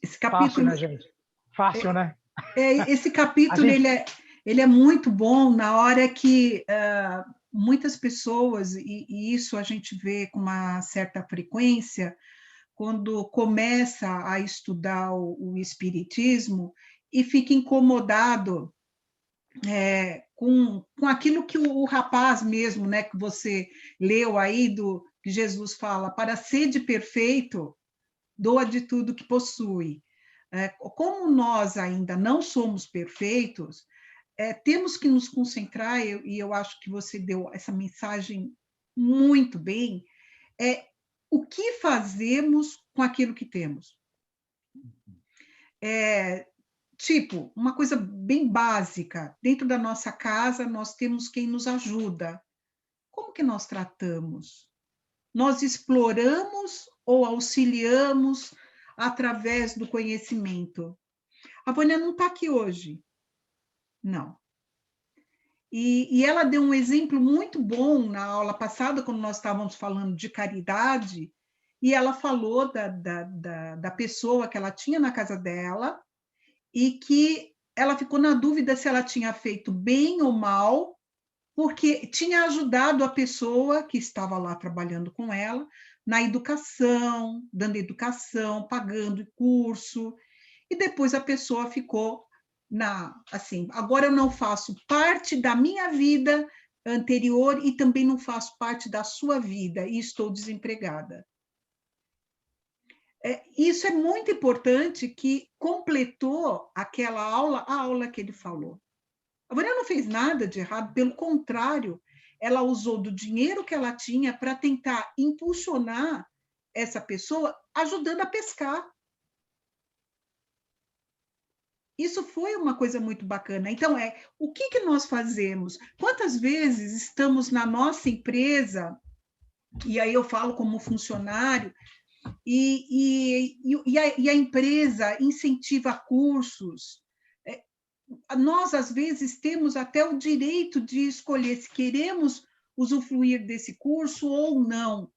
Esse capítulo, fácil, né, gente? Fácil, né? Esse capítulo, gente... ele é muito bom na hora que muitas pessoas, e isso a gente vê com uma certa frequência, quando começa a estudar o Espiritismo e fica incomodado com aquilo que o rapaz mesmo, né, que você leu aí, que Jesus fala, para sede perfeito, doa de tudo que possui. Como nós ainda não somos perfeitos, temos que nos concentrar, e eu acho que você deu essa mensagem muito bem, o que fazemos com aquilo que temos. Tipo, uma coisa bem básica, dentro da nossa casa nós temos quem nos ajuda. Como que nós tratamos? Nós exploramos ou auxiliamos através do conhecimento? A Vânia não está aqui hoje. Não. E ela deu um exemplo muito bom na aula passada, quando nós estávamos falando de caridade, e ela falou da pessoa que ela tinha na casa dela, e que ela ficou na dúvida se ela tinha feito bem ou mal, porque tinha ajudado a pessoa que estava lá trabalhando com ela na educação, dando educação, pagando curso, e depois a pessoa ficou assim, agora eu não faço parte da minha vida anterior e também não faço parte da sua vida e estou desempregada. Isso é muito importante, que completou aquela aula, a aula que ele falou. A Vânia não fez nada de errado, pelo contrário, ela usou do dinheiro que ela tinha para tentar impulsionar essa pessoa, ajudando a pescar. Isso foi uma coisa muito bacana. Então, o que nós fazemos? Quantas vezes estamos na nossa empresa, e aí eu falo como funcionário, e a empresa incentiva cursos. Nós, às vezes, temos até o direito de escolher se queremos usufruir desse curso ou não.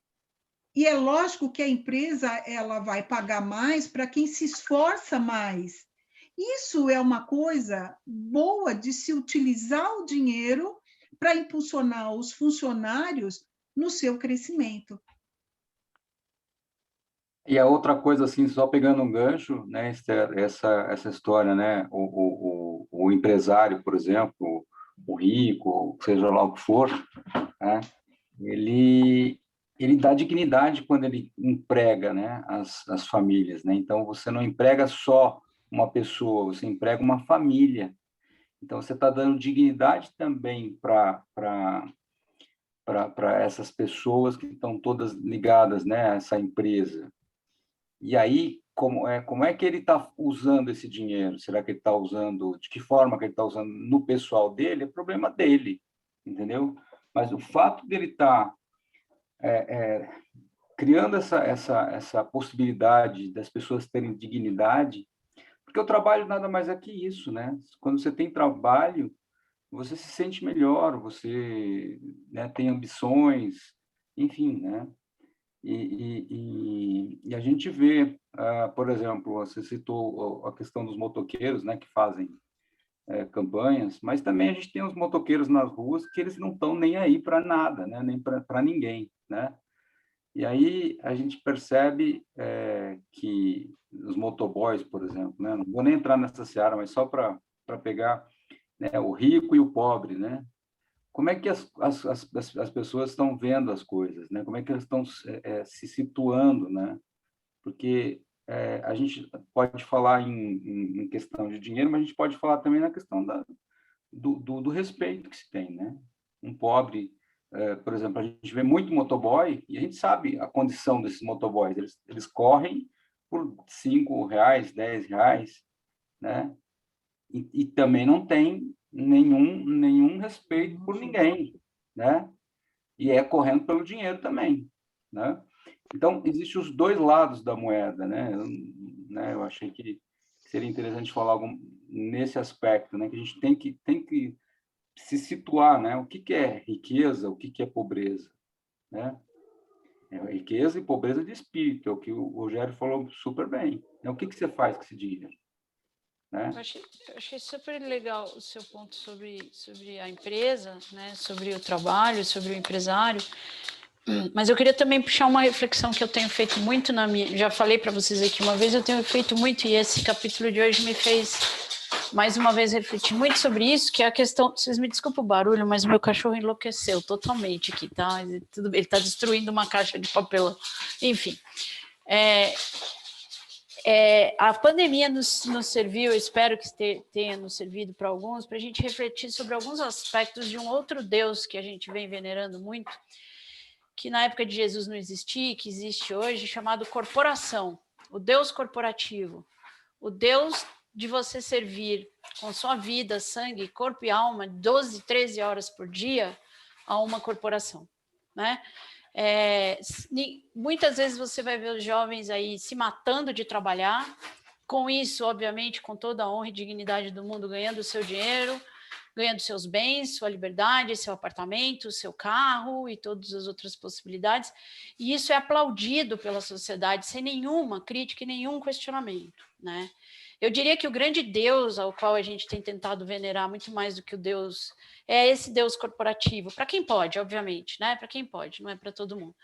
E é lógico que a empresa ela vai pagar mais para quem se esforça mais. Isso é uma coisa boa de se utilizar o dinheiro para impulsionar os funcionários no seu crescimento. E a outra coisa, assim, só pegando um gancho, né, essa história, né, o empresário, por exemplo, o rico, seja lá o que for, né, ele dá dignidade quando ele emprega, né, as famílias, né? Então, você não emprega só uma pessoa, você emprega uma família. Então, você está dando dignidade também para essas pessoas que estão todas ligadas, né, a essa empresa. E aí, como é que ele está usando esse dinheiro? Será que ele está usando, de que forma que ele está usando no pessoal dele? É problema dele, entendeu? Mas o fato dele estar criando essa possibilidade das pessoas terem dignidade, porque o trabalho nada mais é que isso, né? Quando você tem trabalho, você se sente melhor, você, né, tem ambições, enfim, né? E a gente vê, por exemplo, você citou a questão dos motoqueiros, né, que fazem campanhas, mas também a gente tem os motoqueiros nas ruas que eles não estão nem aí para nada, né, nem para ninguém, né? E aí a gente percebe que os motoboys, por exemplo, né, não vou nem entrar nessa seara, mas só para pegar, né, o rico e o pobre, né? Como é que as pessoas estão vendo as coisas, né? Como é que elas estão se situando, né? Porque a gente pode falar em questão de dinheiro, mas a gente pode falar também na questão do respeito que se tem, né? Um pobre, por exemplo, a gente vê muito motoboy e a gente sabe a condição desses motoboys. Eles correm por R$ 5, R$ 10, né? E também não tem nenhum respeito por ninguém, né? E correndo pelo dinheiro também, né? Então, existem os dois lados da moeda, né? Eu achei que seria interessante falar nesse aspecto, né? Que a gente tem que se situar, né? O que é riqueza, o que é pobreza, né? Riqueza e pobreza de espírito, é o que o Rogério falou super bem. O que você faz com esse dinheiro? Né? Eu achei super legal o seu ponto sobre a empresa, né? Sobre o trabalho, sobre o empresário. Mas eu queria também puxar uma reflexão que eu tenho feito muito na minha... Já falei para vocês aqui uma vez, eu tenho feito muito, e esse capítulo de hoje me fez, mais uma vez, refletir muito sobre isso, que é a questão... Vocês me desculpem o barulho, mas meu cachorro enlouqueceu totalmente aqui, tá? Ele está destruindo uma caixa de papelão. Enfim, a pandemia nos serviu, eu espero que tenha nos servido para alguns, para a gente refletir sobre alguns aspectos de um outro Deus que a gente vem venerando muito, que na época de Jesus não existia, que existe hoje, chamado corporação, o Deus corporativo, o Deus de você servir com sua vida, sangue, corpo e alma, 12, 13 horas por dia a uma corporação, né? Muitas vezes você vai ver os jovens aí se matando de trabalhar, com isso, obviamente, com toda a honra e dignidade do mundo, ganhando o seu dinheiro, ganhando seus bens, sua liberdade, seu apartamento, seu carro e todas as outras possibilidades, e isso é aplaudido pela sociedade sem nenhuma crítica e nenhum questionamento, né? Eu diria que o grande Deus ao qual a gente tem tentado venerar muito mais do que o Deus, é esse Deus corporativo, para quem pode, obviamente, né? Para quem pode, não é para todo mundo.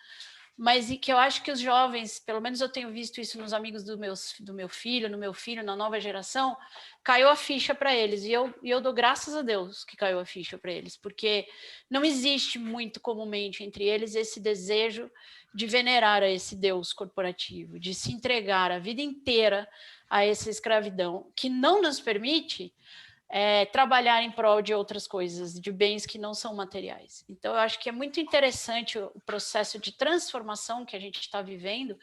Mas e que eu acho que os jovens, pelo menos eu tenho visto isso nos amigos do meu filho, no meu filho, na nova geração, caiu a ficha para eles, e eu dou graças a Deus que caiu a ficha para eles, porque não existe muito comumente entre eles esse desejo de venerar a esse Deus corporativo, de se entregar a vida inteira a essa escravidão, que não nos permite trabalhar em prol de outras coisas, de bens que não são materiais. Então, eu acho que é muito interessante o processo de transformação que a gente está vivendo,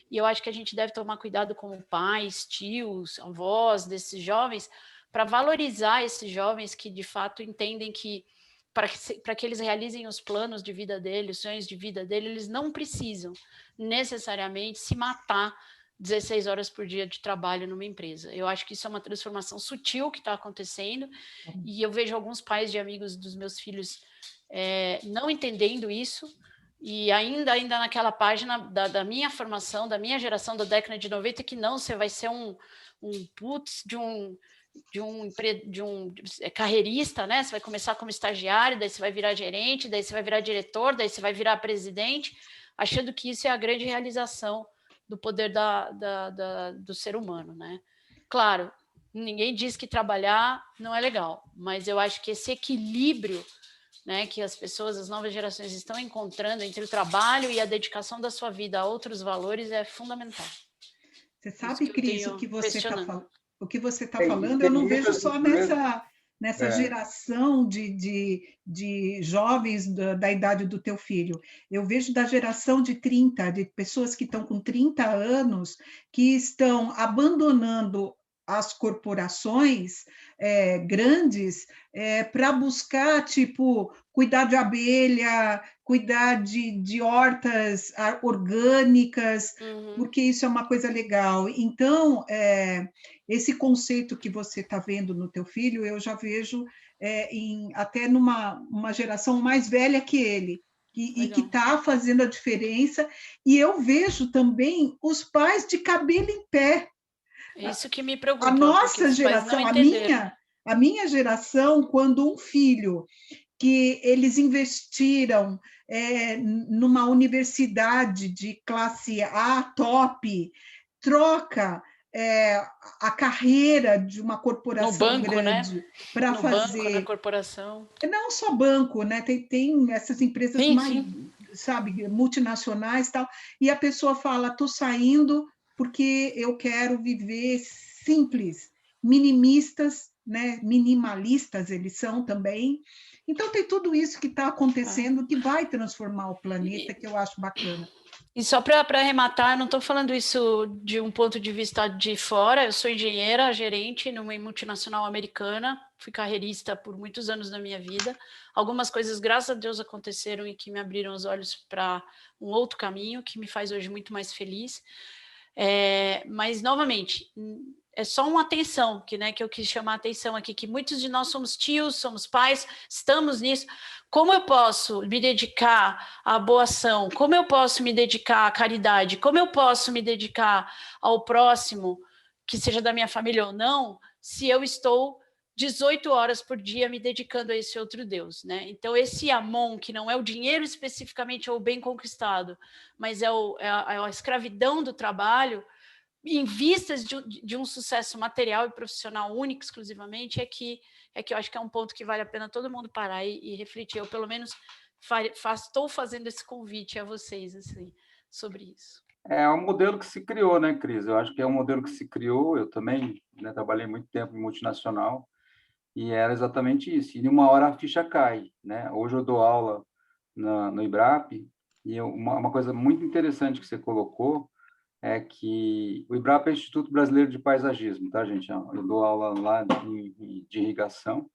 e eu acho que a gente deve tomar cuidado como pais, tios, avós desses jovens, para valorizar esses jovens que, de fato, entendem que para que eles realizem os planos de vida deles, os sonhos de vida deles, eles não precisam necessariamente se matar 16 horas por dia de trabalho numa empresa. Eu acho que isso é uma transformação sutil que está acontecendo, e eu vejo alguns pais de amigos dos meus filhos não entendendo isso, e ainda naquela página da minha formação, da minha geração da década de 90, que não, você vai ser um putz de um carreirista, né? Você vai começar como estagiário, daí você vai virar gerente, daí você vai virar diretor, daí você vai virar presidente, achando que isso é a grande realização do poder do ser humano, né? Claro, ninguém diz que trabalhar não é legal, mas eu acho que esse equilíbrio, né, que as pessoas, as novas gerações estão encontrando entre o trabalho e a dedicação da sua vida a outros valores é fundamental. Você sabe, Cris, o que você está falando, eu não vejo só nessa geração de jovens da idade do teu filho. Eu vejo da geração de pessoas que estão com 30 anos, que estão abandonando as corporações grandes para buscar, tipo, cuidar de abelha, cuidar de hortas orgânicas, porque isso é uma coisa legal. Então, esse conceito que você está vendo no teu filho, eu já vejo até numa geração mais velha que ele, e que está fazendo a diferença. E eu vejo também os pais de cabelo em pé. Isso que me preocupa. A nossa geração, a minha geração, quando um filho que eles investiram numa universidade de classe A top, troca a carreira de uma corporação no banco, grande, né? para fazer... banco, na corporação. Não só banco, né? Tem essas empresas mais, sabe, multinacionais e tal, e a pessoa fala, estou saindo porque eu quero viver simples, minimistas, né? Minimalistas eles são também. Então, tem tudo isso que está acontecendo que vai transformar o planeta, que eu acho bacana. E só para arrematar, eu não estou falando isso de um ponto de vista de fora, eu sou engenheira, gerente numa multinacional americana, fui carreirista por muitos anos da minha vida. Algumas coisas, graças a Deus, aconteceram e que me abriram os olhos para um outro caminho, que me faz hoje muito mais feliz. Mas, novamente, é só uma atenção, né, que eu quis chamar a atenção aqui, que muitos de nós somos tios, somos pais, estamos nisso. Como eu posso me dedicar à boa ação? Como eu posso me dedicar à caridade? Como eu posso me dedicar ao próximo, que seja da minha família ou não, se eu estou 18 horas por dia me dedicando a esse outro Deus, né? Então, esse Amon, que não é o dinheiro especificamente ou o bem conquistado, mas é a escravidão do trabalho, em vistas de um sucesso material e profissional único, exclusivamente, é que eu acho que é um ponto que vale a pena todo mundo parar e refletir. Eu, pelo menos, estou fazendo esse convite a vocês assim, sobre isso. É um modelo que se criou, né, Cris? Eu acho que é um modelo que se criou. Eu também, né, trabalhei muito tempo em multinacional e era exatamente isso. E, de uma hora, a ficha cai, né? Hoje eu dou aula no IBRAP e uma coisa muito interessante que você colocou é que o IBRAP é o Instituto Brasileiro de Paisagismo, tá, gente? Eu dou aula lá de irrigação,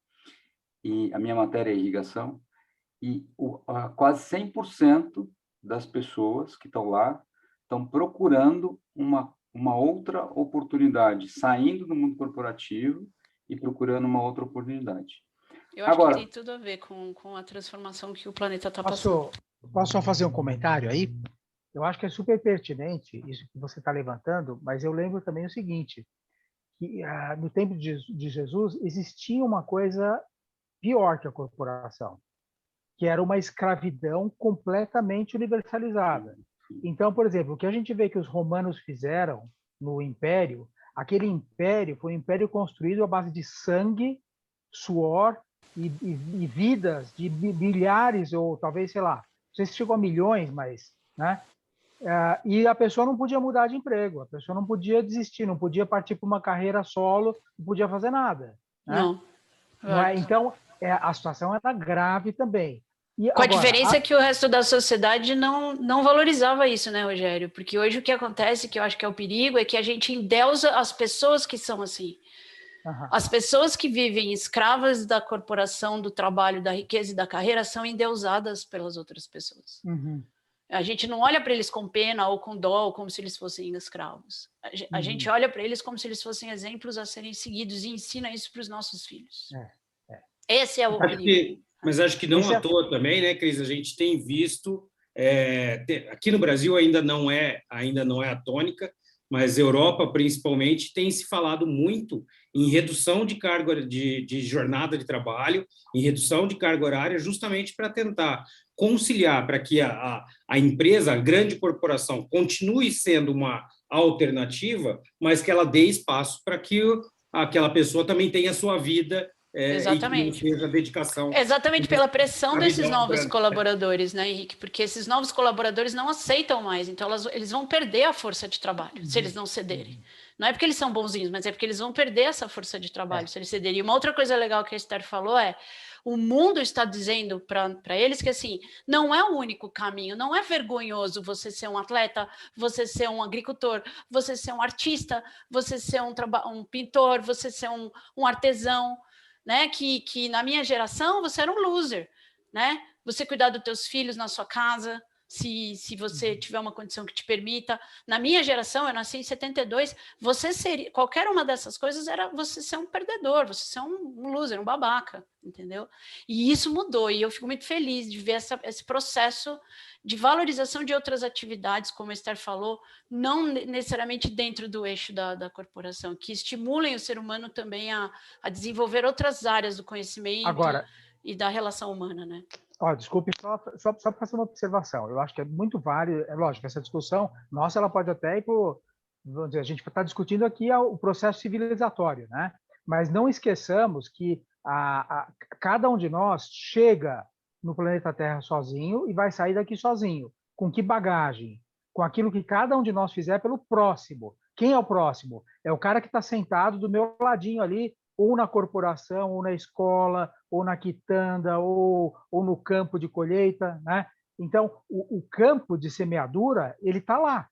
e a minha matéria é irrigação, e quase 100% das pessoas que estão lá estão procurando uma outra oportunidade, saindo do mundo corporativo e procurando uma outra oportunidade. Eu acho que tem tudo a ver com a transformação que o planeta está passando. Posso só fazer um comentário aí? Eu acho que é super pertinente isso que você está levantando, mas eu lembro também o seguinte, que no tempo de Jesus existia uma coisa pior que a corporação, que era uma escravidão completamente universalizada. Então, por exemplo, o que a gente vê que os romanos fizeram no Império, aquele Império foi um Império construído à base de sangue, suor e vidas de milhares, ou talvez, sei lá, não sei se chegou a milhões, mas... né? E a pessoa não podia mudar de emprego, a pessoa não podia desistir, não podia partir para uma carreira solo, não podia fazer nada. Né? Não é? Então, a situação era grave também. E com agora, a diferença que o resto da sociedade não valorizava isso, né, Rogério? Porque hoje o que acontece, que eu acho que é o perigo, é que a gente endeusa as pessoas que são assim. As pessoas que vivem escravas da corporação, do trabalho, da riqueza e da carreira são endeusadas pelas outras pessoas. A gente não olha para eles com pena ou com dó, ou como se eles fossem escravos. A gente olha para eles como se eles fossem exemplos a serem seguidos e ensina isso para os nossos filhos. Esse é o perigo. Mas acho que não à toa também, né, Cris? A gente tem visto, aqui no Brasil ainda não é a tônica, mas Europa, principalmente, tem se falado muito em redução de carga de jornada de trabalho, em redução de carga horária, justamente para tentar conciliar para que a empresa, a grande corporação, continue sendo uma alternativa, mas que ela dê espaço para que aquela pessoa também tenha a sua vida. Exatamente. E que dedicação. Exatamente pela pressão desses novos colaboradores, né, Henrique? Porque esses novos colaboradores não aceitam mais, então eles vão perder a força de trabalho se eles não cederem. Não é porque eles são bonzinhos, mas é porque eles vão perder essa força de trabalho se eles cederem. E uma outra coisa legal que a Esther falou é: o mundo está dizendo para eles que assim, não é o único caminho, não é vergonhoso você ser um atleta, você ser um agricultor, você ser um artista, você ser um pintor, você ser um artesão. Né, que na minha geração você era um loser, né? você cuidar dos teus filhos na sua casa, se você tiver uma condição que te permita. Na minha geração, eu nasci em 72, qualquer uma dessas coisas era você ser um perdedor, você ser um loser, um babaca, entendeu? E isso mudou, e eu fico muito feliz de ver esse processo de valorização de outras atividades, como a Esther falou, não necessariamente dentro do eixo da corporação, que estimulem o ser humano também a desenvolver outras áreas do conhecimento e da relação humana, né? Desculpe, só para fazer uma observação. Eu acho que é muito válido, é lógico, essa discussão, nossa, ela pode até ir para, vamos dizer, a gente está discutindo aqui o processo civilizatório, né? Mas não esqueçamos que cada um de nós chega no planeta Terra sozinho e vai sair daqui sozinho. Com que bagagem? Com aquilo que cada um de nós fizer pelo próximo. Quem é o próximo? É o cara que está sentado do meu ladinho ali, ou na corporação, ou na escola, ou na quitanda, ou no campo de colheita, né? Então, o campo de semeadura, ele está lá.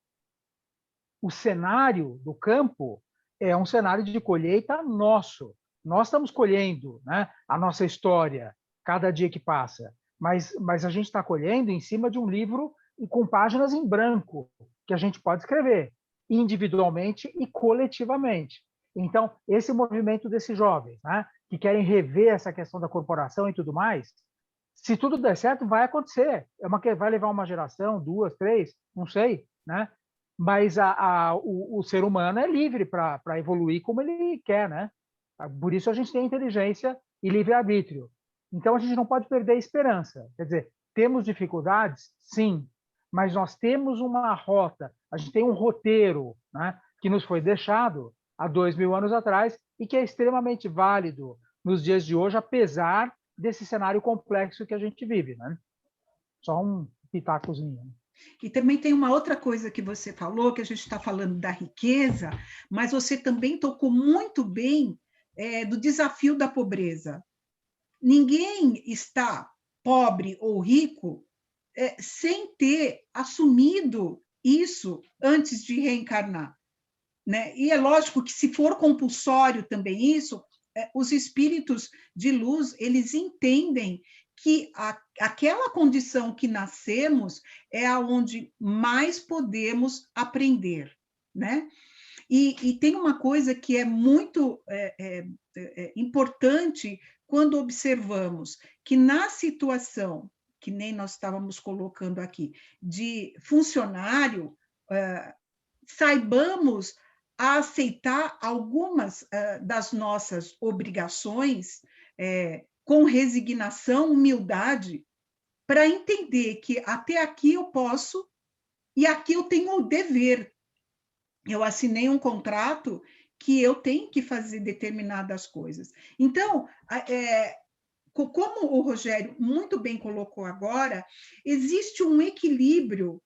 O cenário do campo é um cenário de colheita nosso. Nós estamos colhendo, né, a nossa história, cada dia que passa. Mas a gente está colhendo em cima de um livro com páginas em branco, que a gente pode escrever individualmente e coletivamente. Então, esse movimento desses jovens, né, que querem rever essa questão da corporação e tudo mais, se tudo der certo, vai acontecer. Vai levar uma geração, 2, 3, não sei, né? Mas o ser humano é livre para evoluir como ele quer, né? Por isso a gente tem inteligência e livre-arbítrio. Então, a gente não pode perder a esperança. Quer dizer, temos dificuldades? Sim, mas nós temos uma rota, a gente tem um roteiro, né, que nos foi deixado há 2000 anos atrás e que é extremamente válido nos dias de hoje, apesar desse cenário complexo que a gente vive, né? Só um pitacozinho. E também tem uma outra coisa que você falou, que a gente está falando da riqueza, mas você também tocou muito bem do desafio da pobreza. Ninguém está pobre ou rico sem ter assumido isso antes de reencarnar, né? E é lógico que se for compulsório também isso, os espíritos de luz, eles entendem que aquela condição que nascemos é aonde mais podemos aprender, né? E tem uma coisa que é muito importante quando observamos que na situação, que nem nós estávamos colocando aqui, de funcionário, saibamos a aceitar algumas das nossas obrigações com resignação, humildade, para entender que até aqui eu posso e aqui eu tenho o dever. Eu assinei um contrato que eu tenho que fazer determinadas coisas. Então, como o Rogério muito bem colocou agora, existe um equilíbrio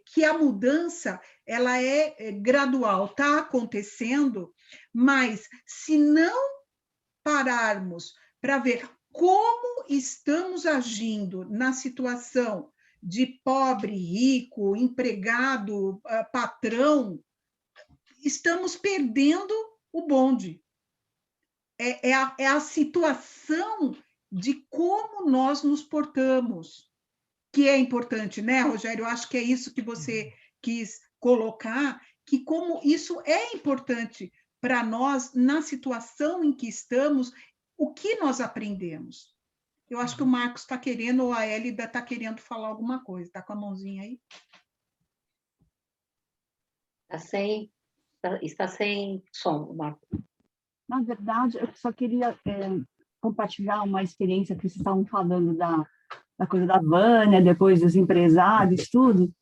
que a mudança ela é gradual, está acontecendo, mas se não pararmos para ver como estamos agindo na situação de pobre, rico, empregado, patrão, estamos perdendo o bonde. É a situação de como nós nos portamos, que é importante, né, Rogério? Eu acho que é isso que você quis colocar, que como isso é importante para nós, na situação em que estamos, o que nós aprendemos. Eu acho que o Marcos está querendo, ou a Hélida está querendo falar alguma coisa. Está com a mãozinha aí? Está sem som, Marcos. Na verdade, eu só queria compartilhar uma experiência que vocês estavam falando da coisa da Vânia, depois dos empresários, tudo.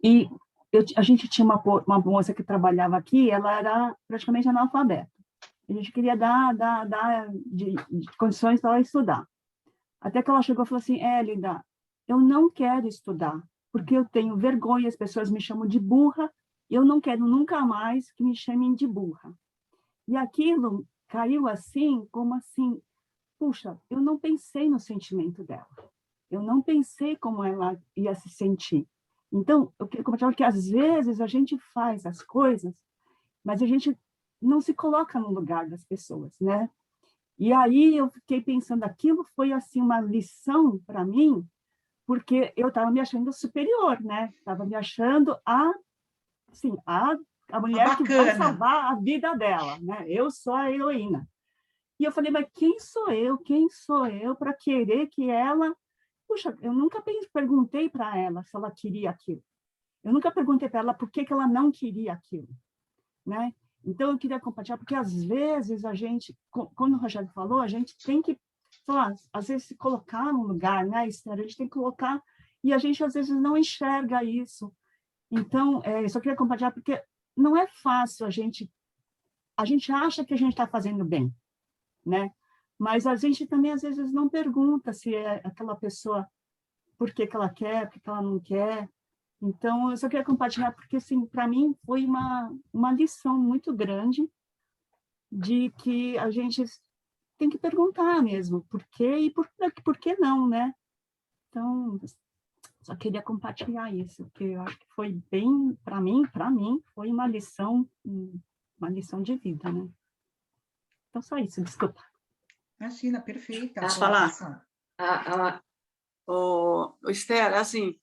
E a gente tinha uma moça que trabalhava aqui, ela era praticamente analfabeta. A gente queria dar de condições para ela estudar. Até que ela chegou e falou assim, Hélida, eu não quero estudar, porque eu tenho vergonha, as pessoas me chamam de burra, e eu não quero nunca mais que me chamem de burra. E aquilo caiu assim, como assim, puxa, eu não pensei no sentimento dela. Eu não pensei como ela ia se sentir. Então, eu queria compartilhar que às vezes a gente faz as coisas, mas a gente não se coloca no lugar das pessoas, né? E aí eu fiquei pensando, aquilo foi assim uma lição para mim, porque eu estava me achando superior, né? Estava me achando assim, a mulher que vai Bacana. salvar a vida dela, né? Eu sou a heroína. E eu falei, mas quem sou eu? Quem sou eu para querer que ela... Puxa, eu nunca perguntei para ela se ela queria aquilo. Eu nunca perguntei para ela por que ela não queria aquilo, né? Então, eu queria compartilhar, porque às vezes a gente, como o Rogério falou, a gente tem que, sei lá, às vezes se colocar no lugar, né, Esther? A gente tem que colocar, e a gente às vezes não enxerga isso. Então, eu só queria compartilhar, porque não é fácil a gente acha que a gente está fazendo bem, né? Mas a gente também às vezes não pergunta se é aquela pessoa, por que ela quer, por que ela não quer. Então, eu só queria compartilhar, porque, assim, para mim foi uma lição muito grande de que a gente tem que perguntar mesmo por quê e por que não, né? Então, só queria compartilhar isso, porque eu acho que foi bem, para mim, foi uma lição de vida, né? Então, só isso, desculpa. Imagina, perfeita a Posso falar? colocação. O Esther, assim,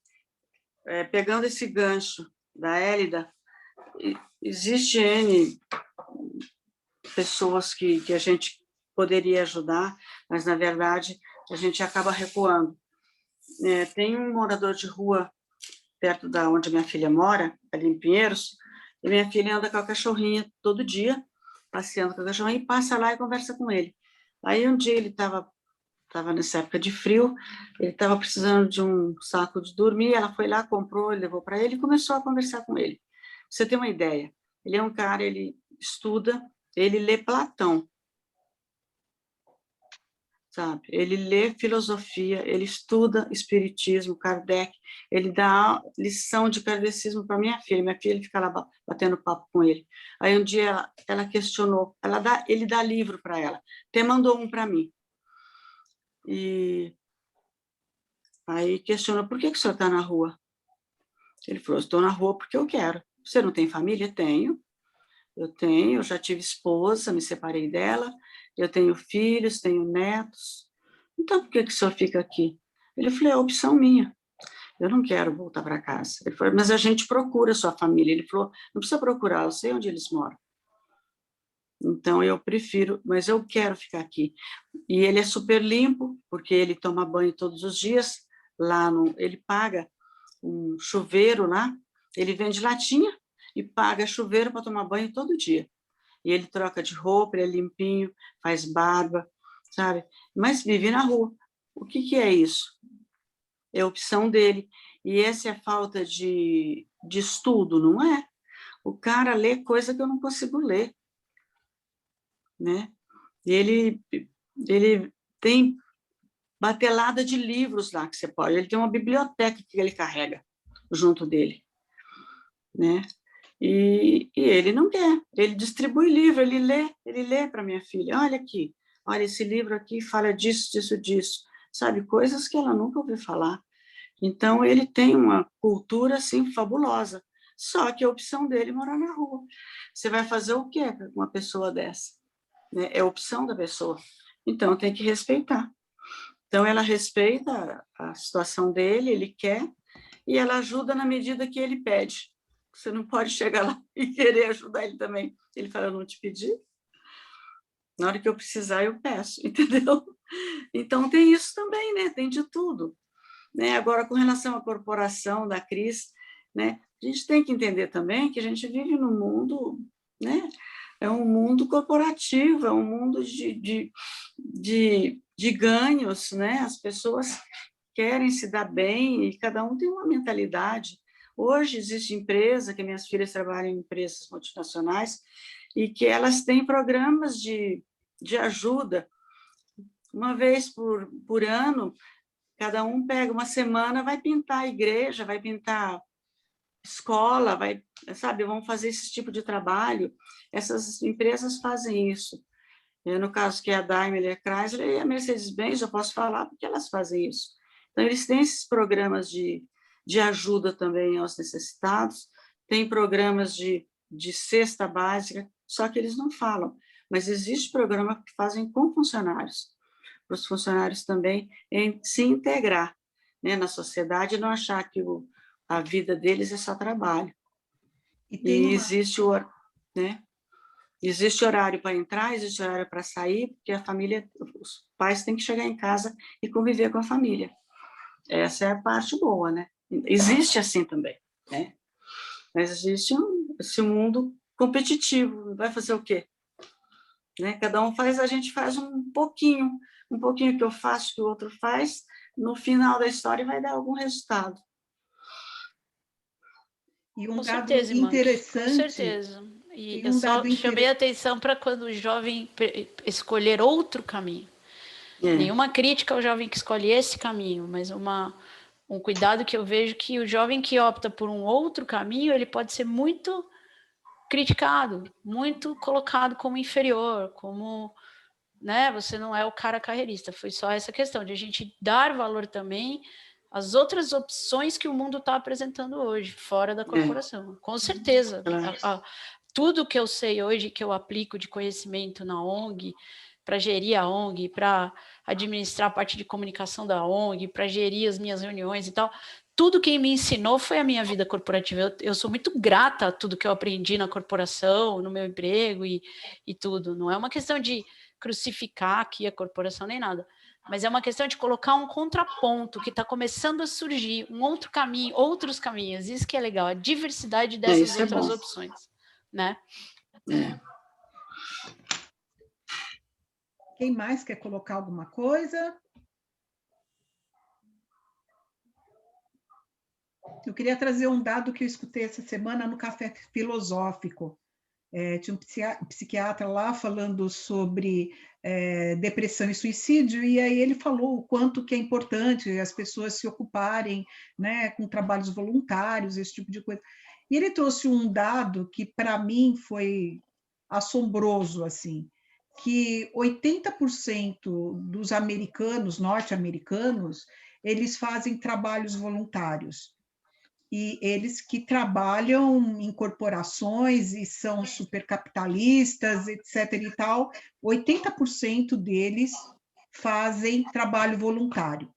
pegando esse gancho da Hélida, existe N pessoas que a gente poderia ajudar, mas, na verdade, a gente acaba recuando. Tem um morador de rua perto da onde minha filha mora, ali em Pinheiros, e minha filha anda com a cachorrinha todo dia, passeando com a cachorrinha, e passa lá e conversa com ele. Aí, um dia, ele estava nessa época de frio, ele estava precisando de um saco de dormir, ela foi lá, comprou, levou para ele e começou a conversar com ele. Você tem uma ideia, ele é um cara, ele estuda, ele lê Platão, sabe? Ele lê filosofia, ele estuda espiritismo, Kardec, ele dá lição de kardecismo para minha filha fica lá batendo papo com ele. Aí um dia ela questionou, ele dá livro para ela, até mandou um para mim. E aí questionou, por que o senhor está na rua? Ele falou, estou na rua porque eu quero. Você não tem família? Tenho. Eu já tive esposa, me separei dela, eu tenho filhos, tenho netos. Então, por que o senhor fica aqui? Ele falou, é opção minha. Eu não quero voltar para casa. Ele falou, mas a gente procura a sua família. Ele falou, não precisa procurar, eu sei onde eles moram. Então, eu prefiro, mas eu quero ficar aqui. E ele é super limpo, porque ele toma banho todos os dias. Ele paga um chuveiro lá, ele vende latinha e paga chuveiro para tomar banho todo dia. E ele troca de roupa, ele é limpinho, faz barba, sabe? Mas vive na rua. O que é isso? É a opção dele. E essa é a falta de estudo, não é? O cara lê coisa que eu não consigo ler, né? E ele tem batelada de livros lá que você pode. Ele tem uma biblioteca que ele carrega junto dele, né? E ele não quer. Ele distribui livro, ele lê para minha filha. Olha aqui, olha, esse livro aqui fala disso, disso, disso. Sabe, coisas que ela nunca ouviu falar. Então, ele tem uma cultura, assim, fabulosa. Só que a opção dele é morar na rua. Você vai fazer o quê com uma pessoa dessa? Né? É a opção da pessoa. Então, tem que respeitar. Então, ela respeita a situação dele, ele quer, e ela ajuda na medida que ele pede. Você não pode chegar lá e querer ajudar ele também. Ele fala, eu não te pedi. Na hora que eu precisar, eu peço, entendeu? Então, tem isso também, né? Tem de tudo. Né? Agora, com relação à corporação da Cris, né? A gente tem que entender também que a gente vive num mundo, né? É um mundo corporativo, é um mundo de ganhos, né? As pessoas querem se dar bem e cada um tem uma mentalidade. Hoje existe empresa, que minhas filhas trabalham em empresas multinacionais, e que elas têm programas de ajuda. Uma vez por ano, cada um pega uma semana, vai pintar a igreja, vai pintar escola, vão fazer esse tipo de trabalho. Essas empresas fazem isso. No caso que é a Daimler, a Chrysler e a Mercedes-Benz, eu posso falar porque elas fazem isso. Então, eles têm esses programas de ajuda também aos necessitados, tem programas de cesta básica, só que eles não falam. mas existe programa que fazem com funcionários, para os funcionários também se integrar, né, na sociedade e não achar que a vida deles é só trabalho. E existe né? Existe horário para entrar, existe horário para sair, porque a família, os pais têm que chegar em casa e conviver com a família. Essa é a parte boa, né? Existe assim também, né? Mas existe esse mundo competitivo. Vai fazer o quê? Né? Cada um faz, a gente faz um pouquinho que eu faço, que o outro faz, no final da história vai dar algum resultado. E um Com dado certeza, interessante. com certeza. E eu um só dado chamei a atenção para quando o jovem escolher outro caminho. Nenhuma crítica ao jovem que escolhe esse caminho, mas um cuidado que eu vejo que o jovem que opta por um outro caminho, ele pode ser muito criticado, muito colocado como inferior, como, né, você não é o cara carreirista. Foi só essa questão de a gente dar valor também às outras opções que o mundo está apresentando hoje, fora da corporação. Com certeza. Tudo que eu sei hoje, que eu aplico de conhecimento na ONG, para gerir a ONG, para administrar a parte de comunicação da ONG, para gerir as minhas reuniões e tal, tudo quem me ensinou foi a minha vida corporativa. Eu sou muito grata a tudo que eu aprendi na corporação, no meu emprego e tudo. Não é uma questão de crucificar aqui a corporação nem nada, mas é uma questão de colocar um contraponto que está começando a surgir, um outro caminho, outros caminhos. Isso que é legal, a diversidade dessas outras opções, né? Quem mais quer colocar alguma coisa? Eu queria trazer um dado que eu escutei essa semana no Café Filosófico. Tinha um psiquiatra lá falando sobre depressão e suicídio, e aí ele falou o quanto que é importante as pessoas se ocuparem, né, com trabalhos voluntários, esse tipo de coisa. E ele trouxe um dado que, para mim, foi assombroso, assim, que 80% dos americanos, norte-americanos, eles fazem trabalhos voluntários. E eles que trabalham em corporações e são supercapitalistas, etc. e tal, 80% deles fazem trabalho voluntário.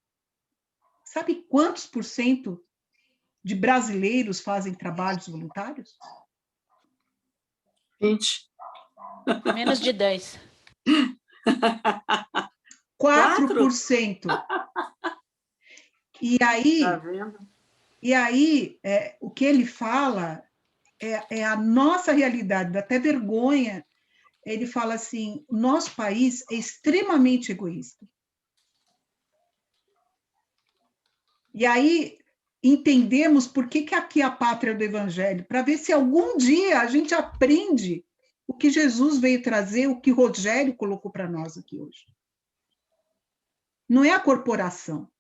Sabe quantos por cento de brasileiros fazem trabalhos voluntários? 20. Menos de 10. 4%. E aí... Tá vendo? E aí, o que ele fala é a nossa realidade, dá até vergonha. Ele fala assim, nosso país é extremamente egoísta. E aí, entendemos por que aqui é a pátria do Evangelho, para ver se algum dia a gente aprende o que Jesus veio trazer, o que Rogério colocou para nós aqui hoje. Não é a corporação,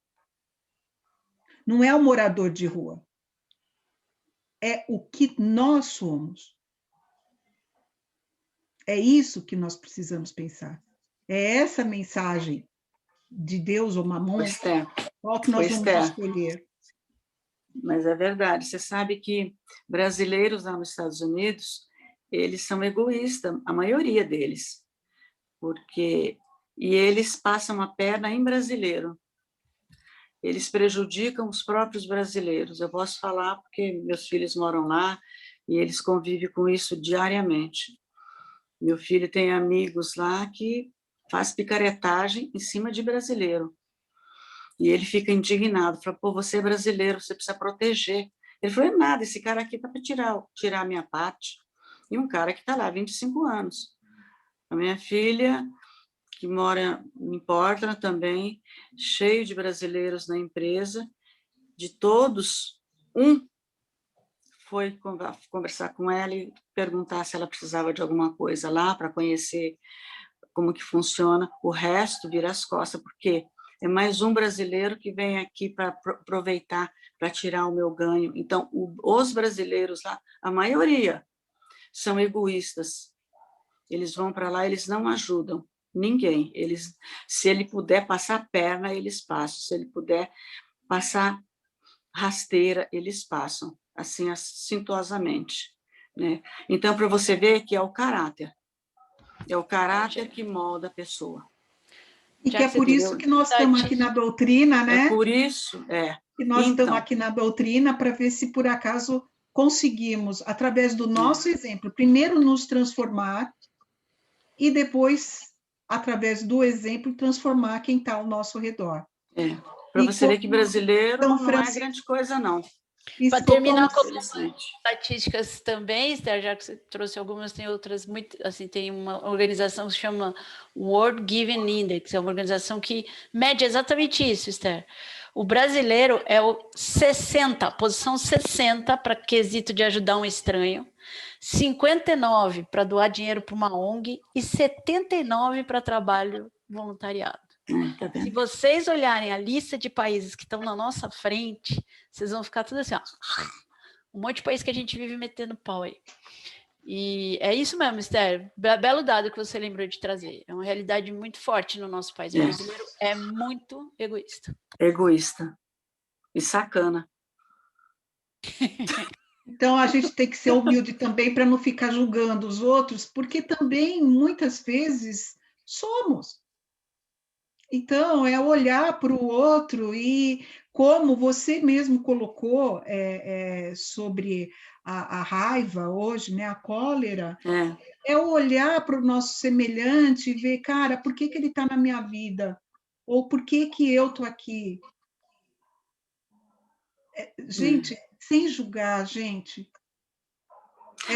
não é o morador de rua, é o que nós somos. É isso que nós precisamos pensar. É essa mensagem de Deus ou Mamon, qual que nós vamos escolher. Mas é verdade. Você sabe que brasileiros lá nos Estados Unidos, eles são egoístas, a maioria deles. E eles passam a perna em brasileiro. Eles prejudicam os próprios brasileiros. Eu posso falar porque meus filhos moram lá e eles convivem com isso diariamente. Meu filho tem amigos lá que faz picaretagem em cima de brasileiro. E ele fica indignado, fala, pô, você é brasileiro, você precisa proteger. Ele falou, nada, esse cara aqui está para tirar a minha parte. E um cara que está lá há 25 anos. A minha filha, que mora em Portland também, cheio de brasileiros na empresa, de todos, foi conversar com ela e perguntar se ela precisava de alguma coisa lá para conhecer como que funciona, o resto vira as costas, porque é mais um brasileiro que vem aqui para aproveitar, para tirar o meu ganho. Então, os brasileiros lá, a maioria, são egoístas. Eles vão para lá, eles não ajudam ninguém. Se ele puder passar a perna, eles passam. Se ele puder passar rasteira, eles passam, assim, assintosamente. Né? Então, para você ver que é o caráter. É o caráter que molda a pessoa. E que é por isso que nós estamos aqui na doutrina, né? É por isso, que nós estamos aqui na doutrina para ver se por acaso conseguimos, através do nosso exemplo, primeiro nos transformar e depois, através do exemplo, transformar quem está ao nosso redor. Para você ver que brasileiro não é grande coisa, não. Para terminar com algumas estatísticas também, Esther, já que você trouxe algumas, tem outras, muito, assim, tem uma organização que se chama World Giving Index, é uma organização que mede exatamente isso, Esther. O brasileiro é o 60, posição 60 para quesito de ajudar um estranho, 59 para doar dinheiro para uma ONG e 79 para trabalho voluntariado. Se vocês olharem a lista de países que estão na nossa frente, vocês vão ficar tudo assim, ó, um monte de país que a gente vive metendo pau aí. E é isso mesmo, Esther. Belo dado que você lembrou de trazer. É uma realidade muito forte no nosso país. O brasileiro é muito egoísta. Egoísta. E sacana. Então, a gente tem que ser humilde também para não ficar julgando os outros, porque também, muitas vezes, somos. Então, é olhar para o outro e, como você mesmo colocou sobre a raiva hoje, né, a cólera, é olhar para o nosso semelhante e ver, cara, por que ele está na minha vida? Ou por que eu estou aqui? Gente, sem julgar, gente.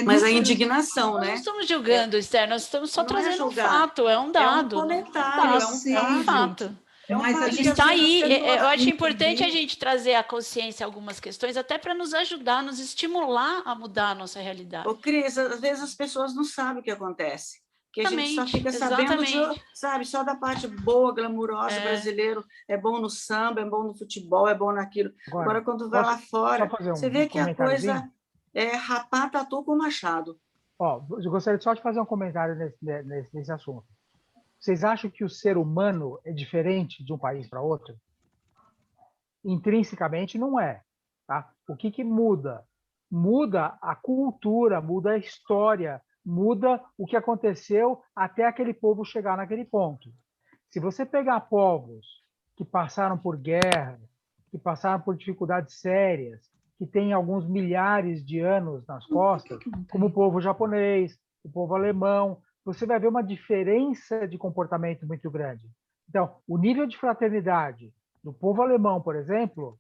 Mas a indignação, né? Nós não estamos julgando, Esther, nós estamos só trazendo um fato, é um dado. É um comentário, é um fato. Mas a gente está aí, eu acho importante a gente trazer à consciência algumas questões, até para nos ajudar, nos estimular a mudar a nossa realidade. Ô, Cris, às vezes as pessoas não sabem o que acontece. Que a gente só fica sabendo, sabe, só da parte boa, glamurosa, brasileiro, é bom no samba, é bom no futebol, é bom naquilo. Agora quando vai lá fora, você vê que a coisa é rapar tatu com machado. Eu gostaria só de fazer um comentário nesse assunto. Vocês acham que o ser humano é diferente de um país para outro? Intrinsecamente não é. Tá? O que muda? Muda a cultura, muda a história, muda o que aconteceu até aquele povo chegar naquele ponto. Se você pegar povos que passaram por guerra, que passaram por dificuldades sérias, que têm alguns milhares de anos nas costas, como o povo japonês, o povo alemão, você vai ver uma diferença de comportamento muito grande. Então, o nível de fraternidade do povo alemão, por exemplo,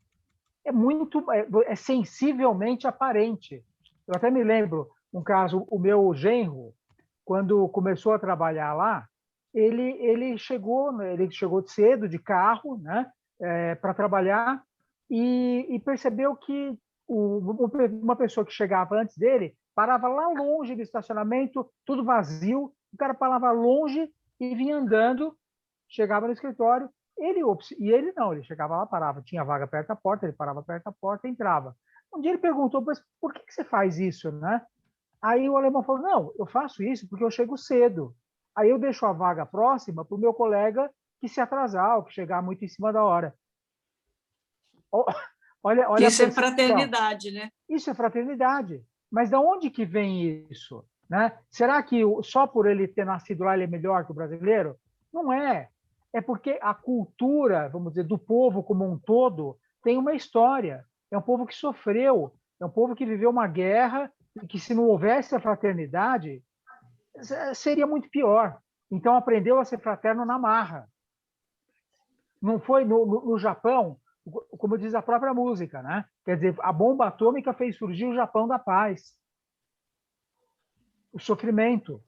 é sensivelmente aparente. Eu até me lembro um caso, o meu genro, quando começou a trabalhar lá, ele chegou cedo de carro, né, para trabalhar e percebeu que uma pessoa que chegava antes dele parava lá longe do estacionamento, tudo vazio, o cara parava longe e vinha andando, chegava no escritório, ele não, ele chegava lá, parava, tinha vaga perto da porta, ele parava perto da porta e entrava. Um dia ele perguntou, mas por que você faz isso, né? Aí o alemão falou, não, eu faço isso porque eu chego cedo. Aí eu deixo a vaga próxima para o meu colega que se atrasar ou que chegar muito em cima da hora. Olha isso é fraternidade, né? Isso é fraternidade. Mas de onde que vem isso? Né? Será que só por ele ter nascido lá ele é melhor que o brasileiro? Não é. É porque a cultura, vamos dizer, do povo como um todo tem uma história. É um povo que sofreu, é um povo que viveu uma guerra e que, se não houvesse a fraternidade, seria muito pior. Então, aprendeu a ser fraterno na marra. Não foi no Japão, como diz a própria música, né? Quer dizer, a bomba atômica fez surgir o Japão da paz. O sofrimento.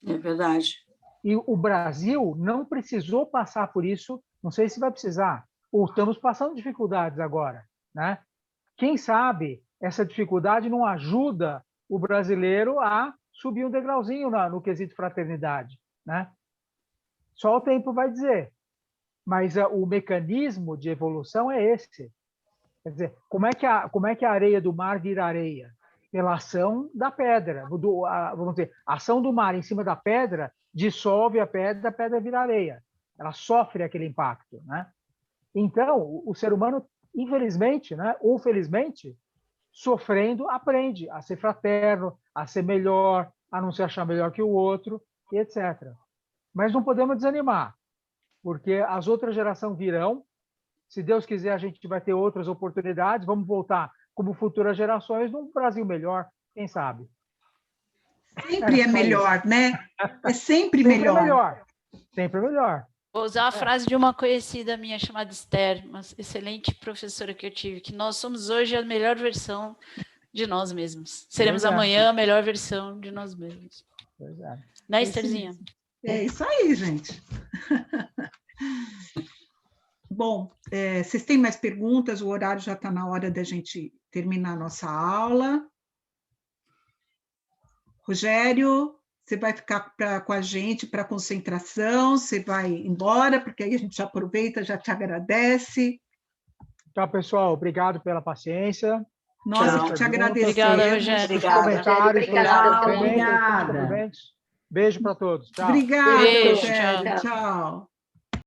É verdade. E o Brasil não precisou passar por isso, não sei se vai precisar, ou estamos passando dificuldades agora, né? Quem sabe essa dificuldade não ajuda o brasileiro a subir um degrauzinho no quesito fraternidade, né? Só o tempo vai dizer. Mas o mecanismo de evolução é esse. Quer dizer, como é que a areia do mar vira areia? Pela ação da pedra. Vamos dizer, a ação do mar em cima da pedra dissolve a pedra vira areia. Ela sofre aquele impacto, né? Então, o ser humano, infelizmente, né, ou felizmente, sofrendo, aprende a ser fraterno, a ser melhor, a não se achar melhor que o outro. e etc. Mas não podemos desanimar, porque as outras gerações virão. Se Deus quiser, a gente vai ter outras oportunidades. Vamos voltar como futuras gerações num Brasil melhor, quem sabe? Sempre é melhor, né? É sempre Sempre melhor. é melhor. Sempre é melhor. Vou usar a frase de uma conhecida minha chamada Esther, uma excelente professora que eu tive, que nós somos hoje a melhor versão de nós mesmos. Seremos amanhã a melhor versão de nós mesmos. Pois é. Né, Estherzinha? É isso aí, gente. Bom, vocês têm mais perguntas? O horário já está na hora da gente terminar a nossa aula. Rogério, você vai ficar com a gente para concentração, você vai embora, porque aí a gente já aproveita, já te agradece. Tchau, pessoal. Obrigado pela paciência. Nós Tchau. que te agradecemos. Obrigada, Rogério. Obrigada. Comentários, Obrigada. Beijo para todos. Tchau. Obrigada, Beijo, Rogério. tchau. Tchau.